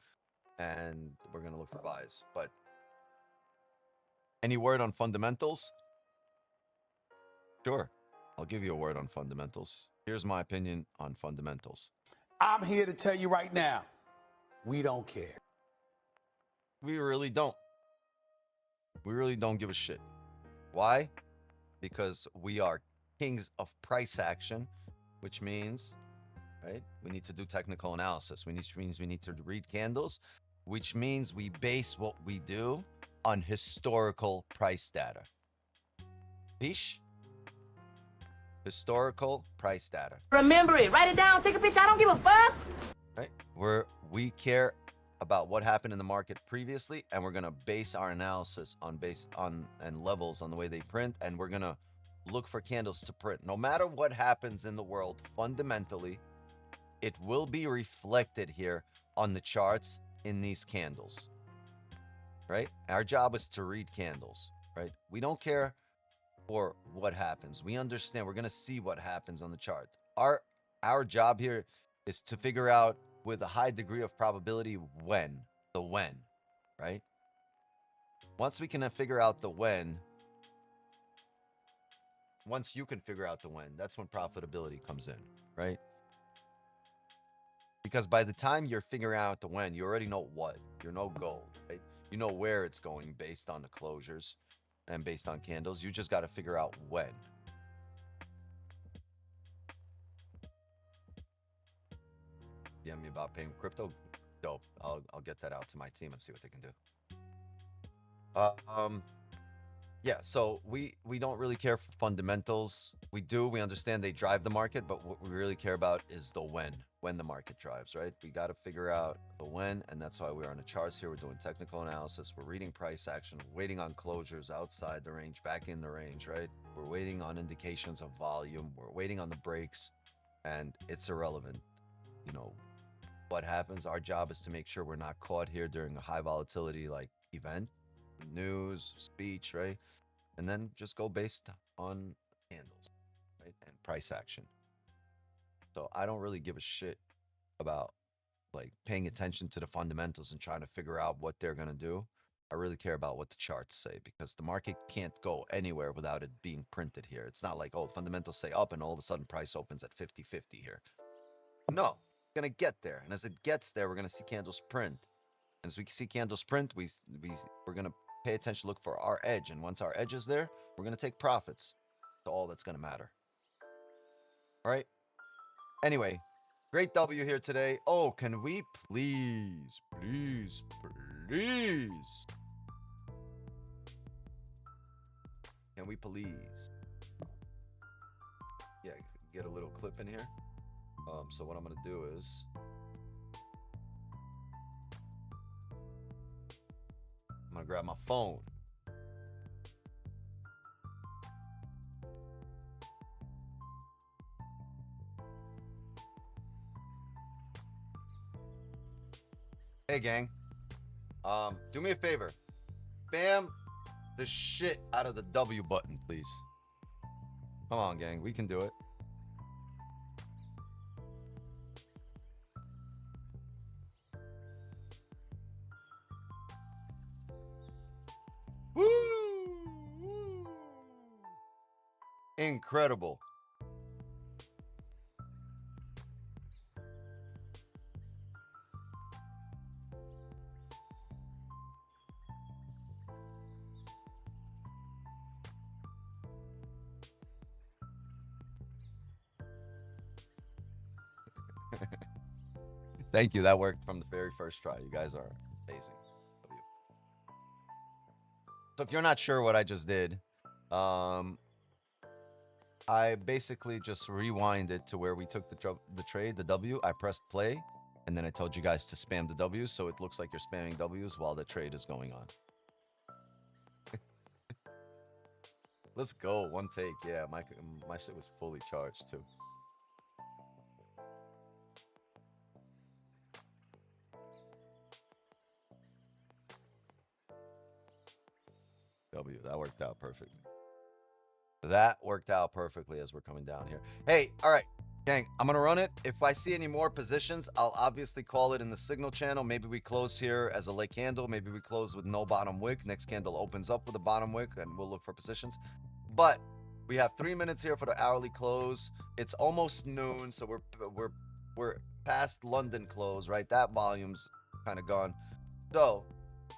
and we're gonna look for buys. But any word on fundamentals? Sure, I'll give you a word on fundamentals. Here's my opinion on fundamentals. I'm here to tell you right now, we don't care. We really don't. We really don't give a shit. Why? Because we are kings of price action, which means, right, we need to do technical analysis. Which means we need to read candles, which means we base what we do on historical price data. Pish? Historical price data. Remember it. Write it down. Take a picture. I don't give a fuck. Right? We care about what happened in the market previously, and we're gonna base our analysis on and levels on the way they print, and we're gonna look for candles to print. No matter what happens in the world, fundamentally, it will be reflected here on the charts in these candles. Right? Our job is to read candles, right? We don't care for what happens. We understand we're going to see what happens on the chart. Our job here is to figure out with a high degree of probability when, right? Once we can figure out the when, once you can figure out the when, that's when profitability comes in, right? Because by the time you're figuring out the when, you already know what. You know gold, right? You know where it's going based on the closures and based on candles. You just got to figure out when. DM me about paying crypto. Dope. I'll get that out to my team and see what they can do. Yeah, so we don't really care for fundamentals. We understand they drive the market, but what we really care about is the when the market drives, right? We got to figure out the when, and that's why we're on the charts here. We're doing technical analysis. We're reading price action, waiting on closures outside the range, back in the range, right? We're waiting on indications of volume. We're waiting on the breaks, and it's irrelevant, what happens. Our job is to make sure we're not caught here during a high volatility like event, news, speech, right? And then just go based on candles, right? And price action. So I don't really give a shit about like paying attention to the fundamentals and trying to figure out what they're going to do. I really care about what the charts say, because the market can't go anywhere without it being printed here. It's not like, oh, fundamentals say up and all of a sudden price opens at 50-50 here. No, it's going to get there. And as it gets there, we're going to see candles print. And as we see candles print, we're going to pay attention, look for our edge. And once our edge is there, we're going to take profits. That's all that's going to matter. All right. Anyway, great W here today. Oh, can we please. Can we please? Yeah, get a little clip in here. So what I'm going to do is I'm going to grab my phone. Hey, gang. Do me a favor. Spam the shit out of the W button, please. Come on, gang. We can do it. Woo! Incredible. Thank you. That worked from the very first try. You guys are amazing. So if you're not sure what I just did, I basically just rewinded to where we took the trade, the W. I pressed play, and then I told you guys to spam the W's, so it looks like you're spamming W's while the trade is going on. Let's go. One take. Yeah, my shit was fully charged too. W, that worked out perfectly. That worked out perfectly as we're coming down here. Hey, all right, gang, I'm gonna run it. If I see any more positions, I'll obviously call it in the signal channel. Maybe we close here as a leg candle. Maybe we close with no bottom wick. Next candle opens up with a bottom wick, and we'll look for positions. But we have 3 minutes here for the hourly close. It's almost noon, so we're past London close, right? That volume's kind of gone. So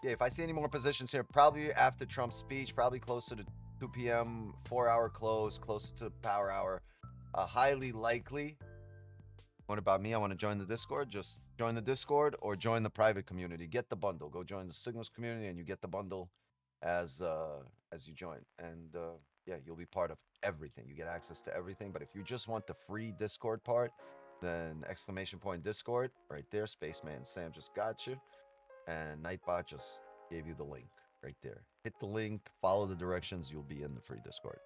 yeah, if I see any more positions here, probably after Trump's speech, probably closer to 2 p.m., 4-hour close, closer to power hour. Highly likely. What about me? I want to join the Discord. Just join the Discord or join the private community. Get the bundle. Go join the Signals community and you get the bundle as you join. And yeah, you'll be part of everything. You get access to everything. But if you just want the free Discord part, then ! Discord right there. Spaceman Sam just got you. And Nightbot just gave you the link right there. Hit the link, follow the directions, you'll be in the free Discord.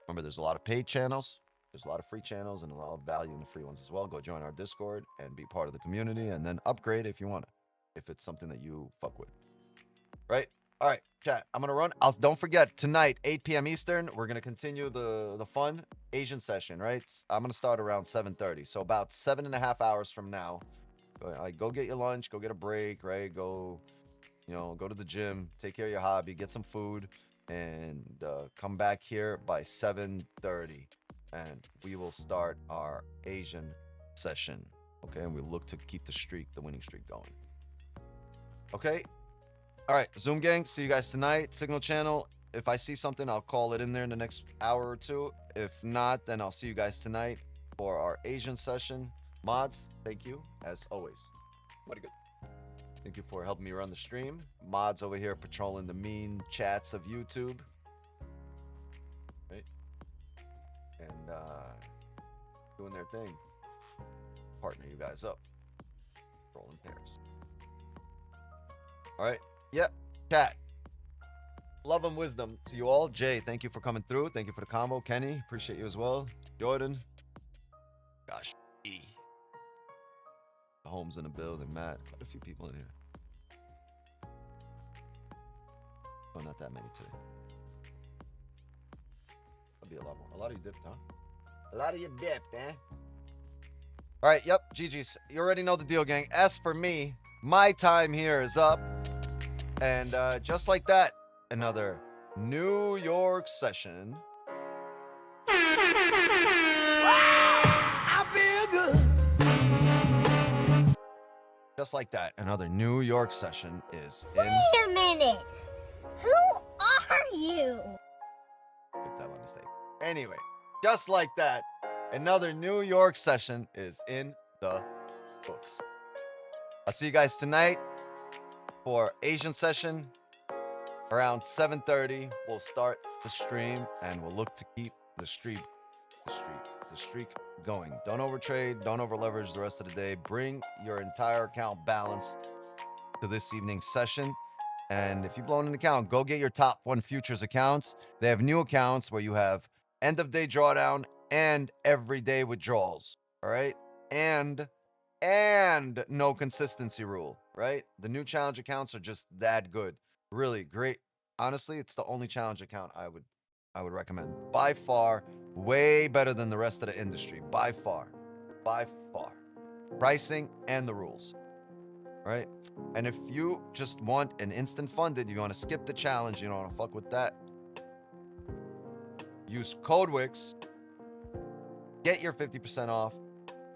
Remember, there's a lot of paid channels, there's a lot of free channels, and a lot of value in the free ones as well. Go join our Discord and be part of the community, and then upgrade if you want to, if it's something that you fuck with. Right? All right, chat. I'm gonna run. Don't forget, tonight, 8 p.m. Eastern, we're gonna continue the fun Asian session. Right? I'm gonna start around 7:30, so about 7.5 hours from now. Go get your lunch, go get a break, right? Go, go to the gym, take care of your hobby, get some food, and come back here by 7:30, and we will start our Asian session. Okay, and we look to keep the winning streak going. Okay, all right, Zoom gang, see you guys tonight. Signal channel. If I see something, I'll call it in there in the next hour or two. If not, then I'll see you guys tonight for our Asian session. Mods, thank you, as always. Very good. Thank you for helping me run the stream. Mods over here patrolling the mean chats of YouTube. Right? And doing their thing. Partner you guys up. Rolling pairs. All right. Yep. Chat. Love and wisdom to you all. Jay, thank you for coming through. Thank you for the combo. Kenny, appreciate you as well. Jordan. Gosh. The Homes in the building. Matt, quite a few people in here. Oh, not that many today. That'll be a lot more. A lot of you dipped, huh? A lot of you dipped, eh? All right, yep, GG's. You already know the deal, gang. As for me, my time here is up. And just like that, another New York session. I feel good. Just like that, another New York session is in. Wait a minute. Who are you? Pick that by mistake. Anyway, just like that, another New York session is in the books. I'll see you guys tonight for Asian session. Around 7:30, we'll start the stream and we'll look to keep the streak going. Don't overtrade, don't over leverage the rest of the day. Bring your entire account balance to this evening's session. And if you blown an account, go get your top 1 futures accounts. They have new accounts where you have end of day drawdown and everyday withdrawals. All right. And no consistency rule, right? The new challenge accounts are just that good. Really great. Honestly, it's the only challenge account I would recommend. By far, way better than the rest of the industry. By far. Pricing and the rules. Right? And if you just want an instant funded, you want to skip the challenge, you don't want to fuck with that, use code wicks, get your 50% off,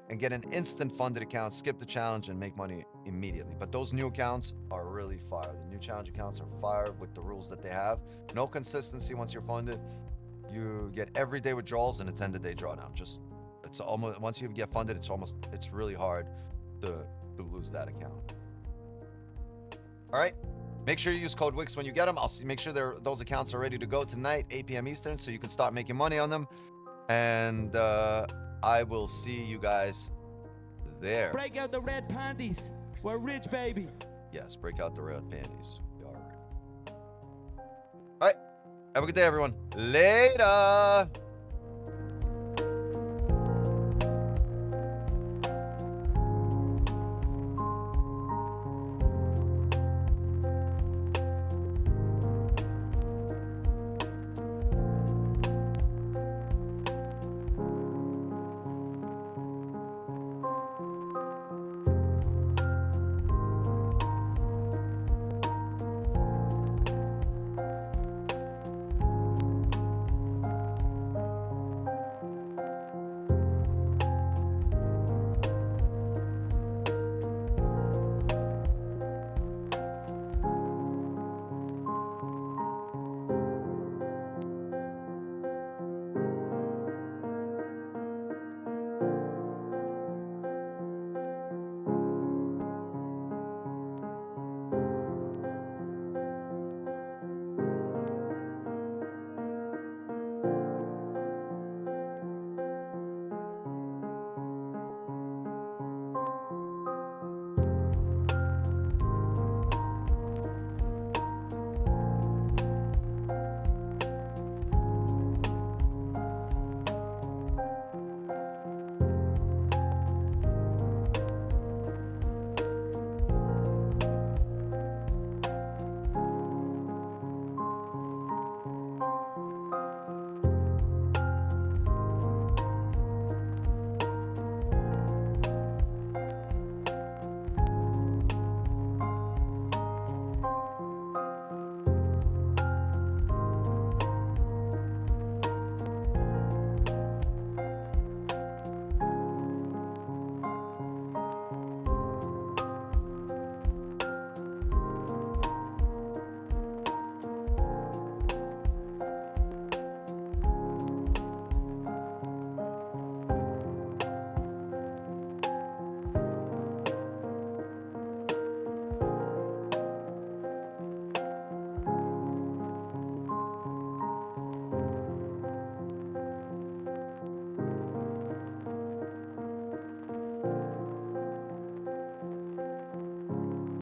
and get an instant funded account, skip the challenge, and make money immediately. But those new accounts are really fire. The new challenge accounts are fire with the rules that they have. No consistency once you're funded. You get everyday withdrawals, and it's end of day drawdown. It's almost, once you get funded, it's really hard to lose that account. All right. Make sure you use code wicks when you get them. Make sure those accounts are ready to go tonight, 8 p.m. Eastern, so you can start making money on them. And I will see you guys there. Break out the red panties. We're rich, baby. Yes, break out the red panties. We are rich. All right. Have a good day, everyone. Later.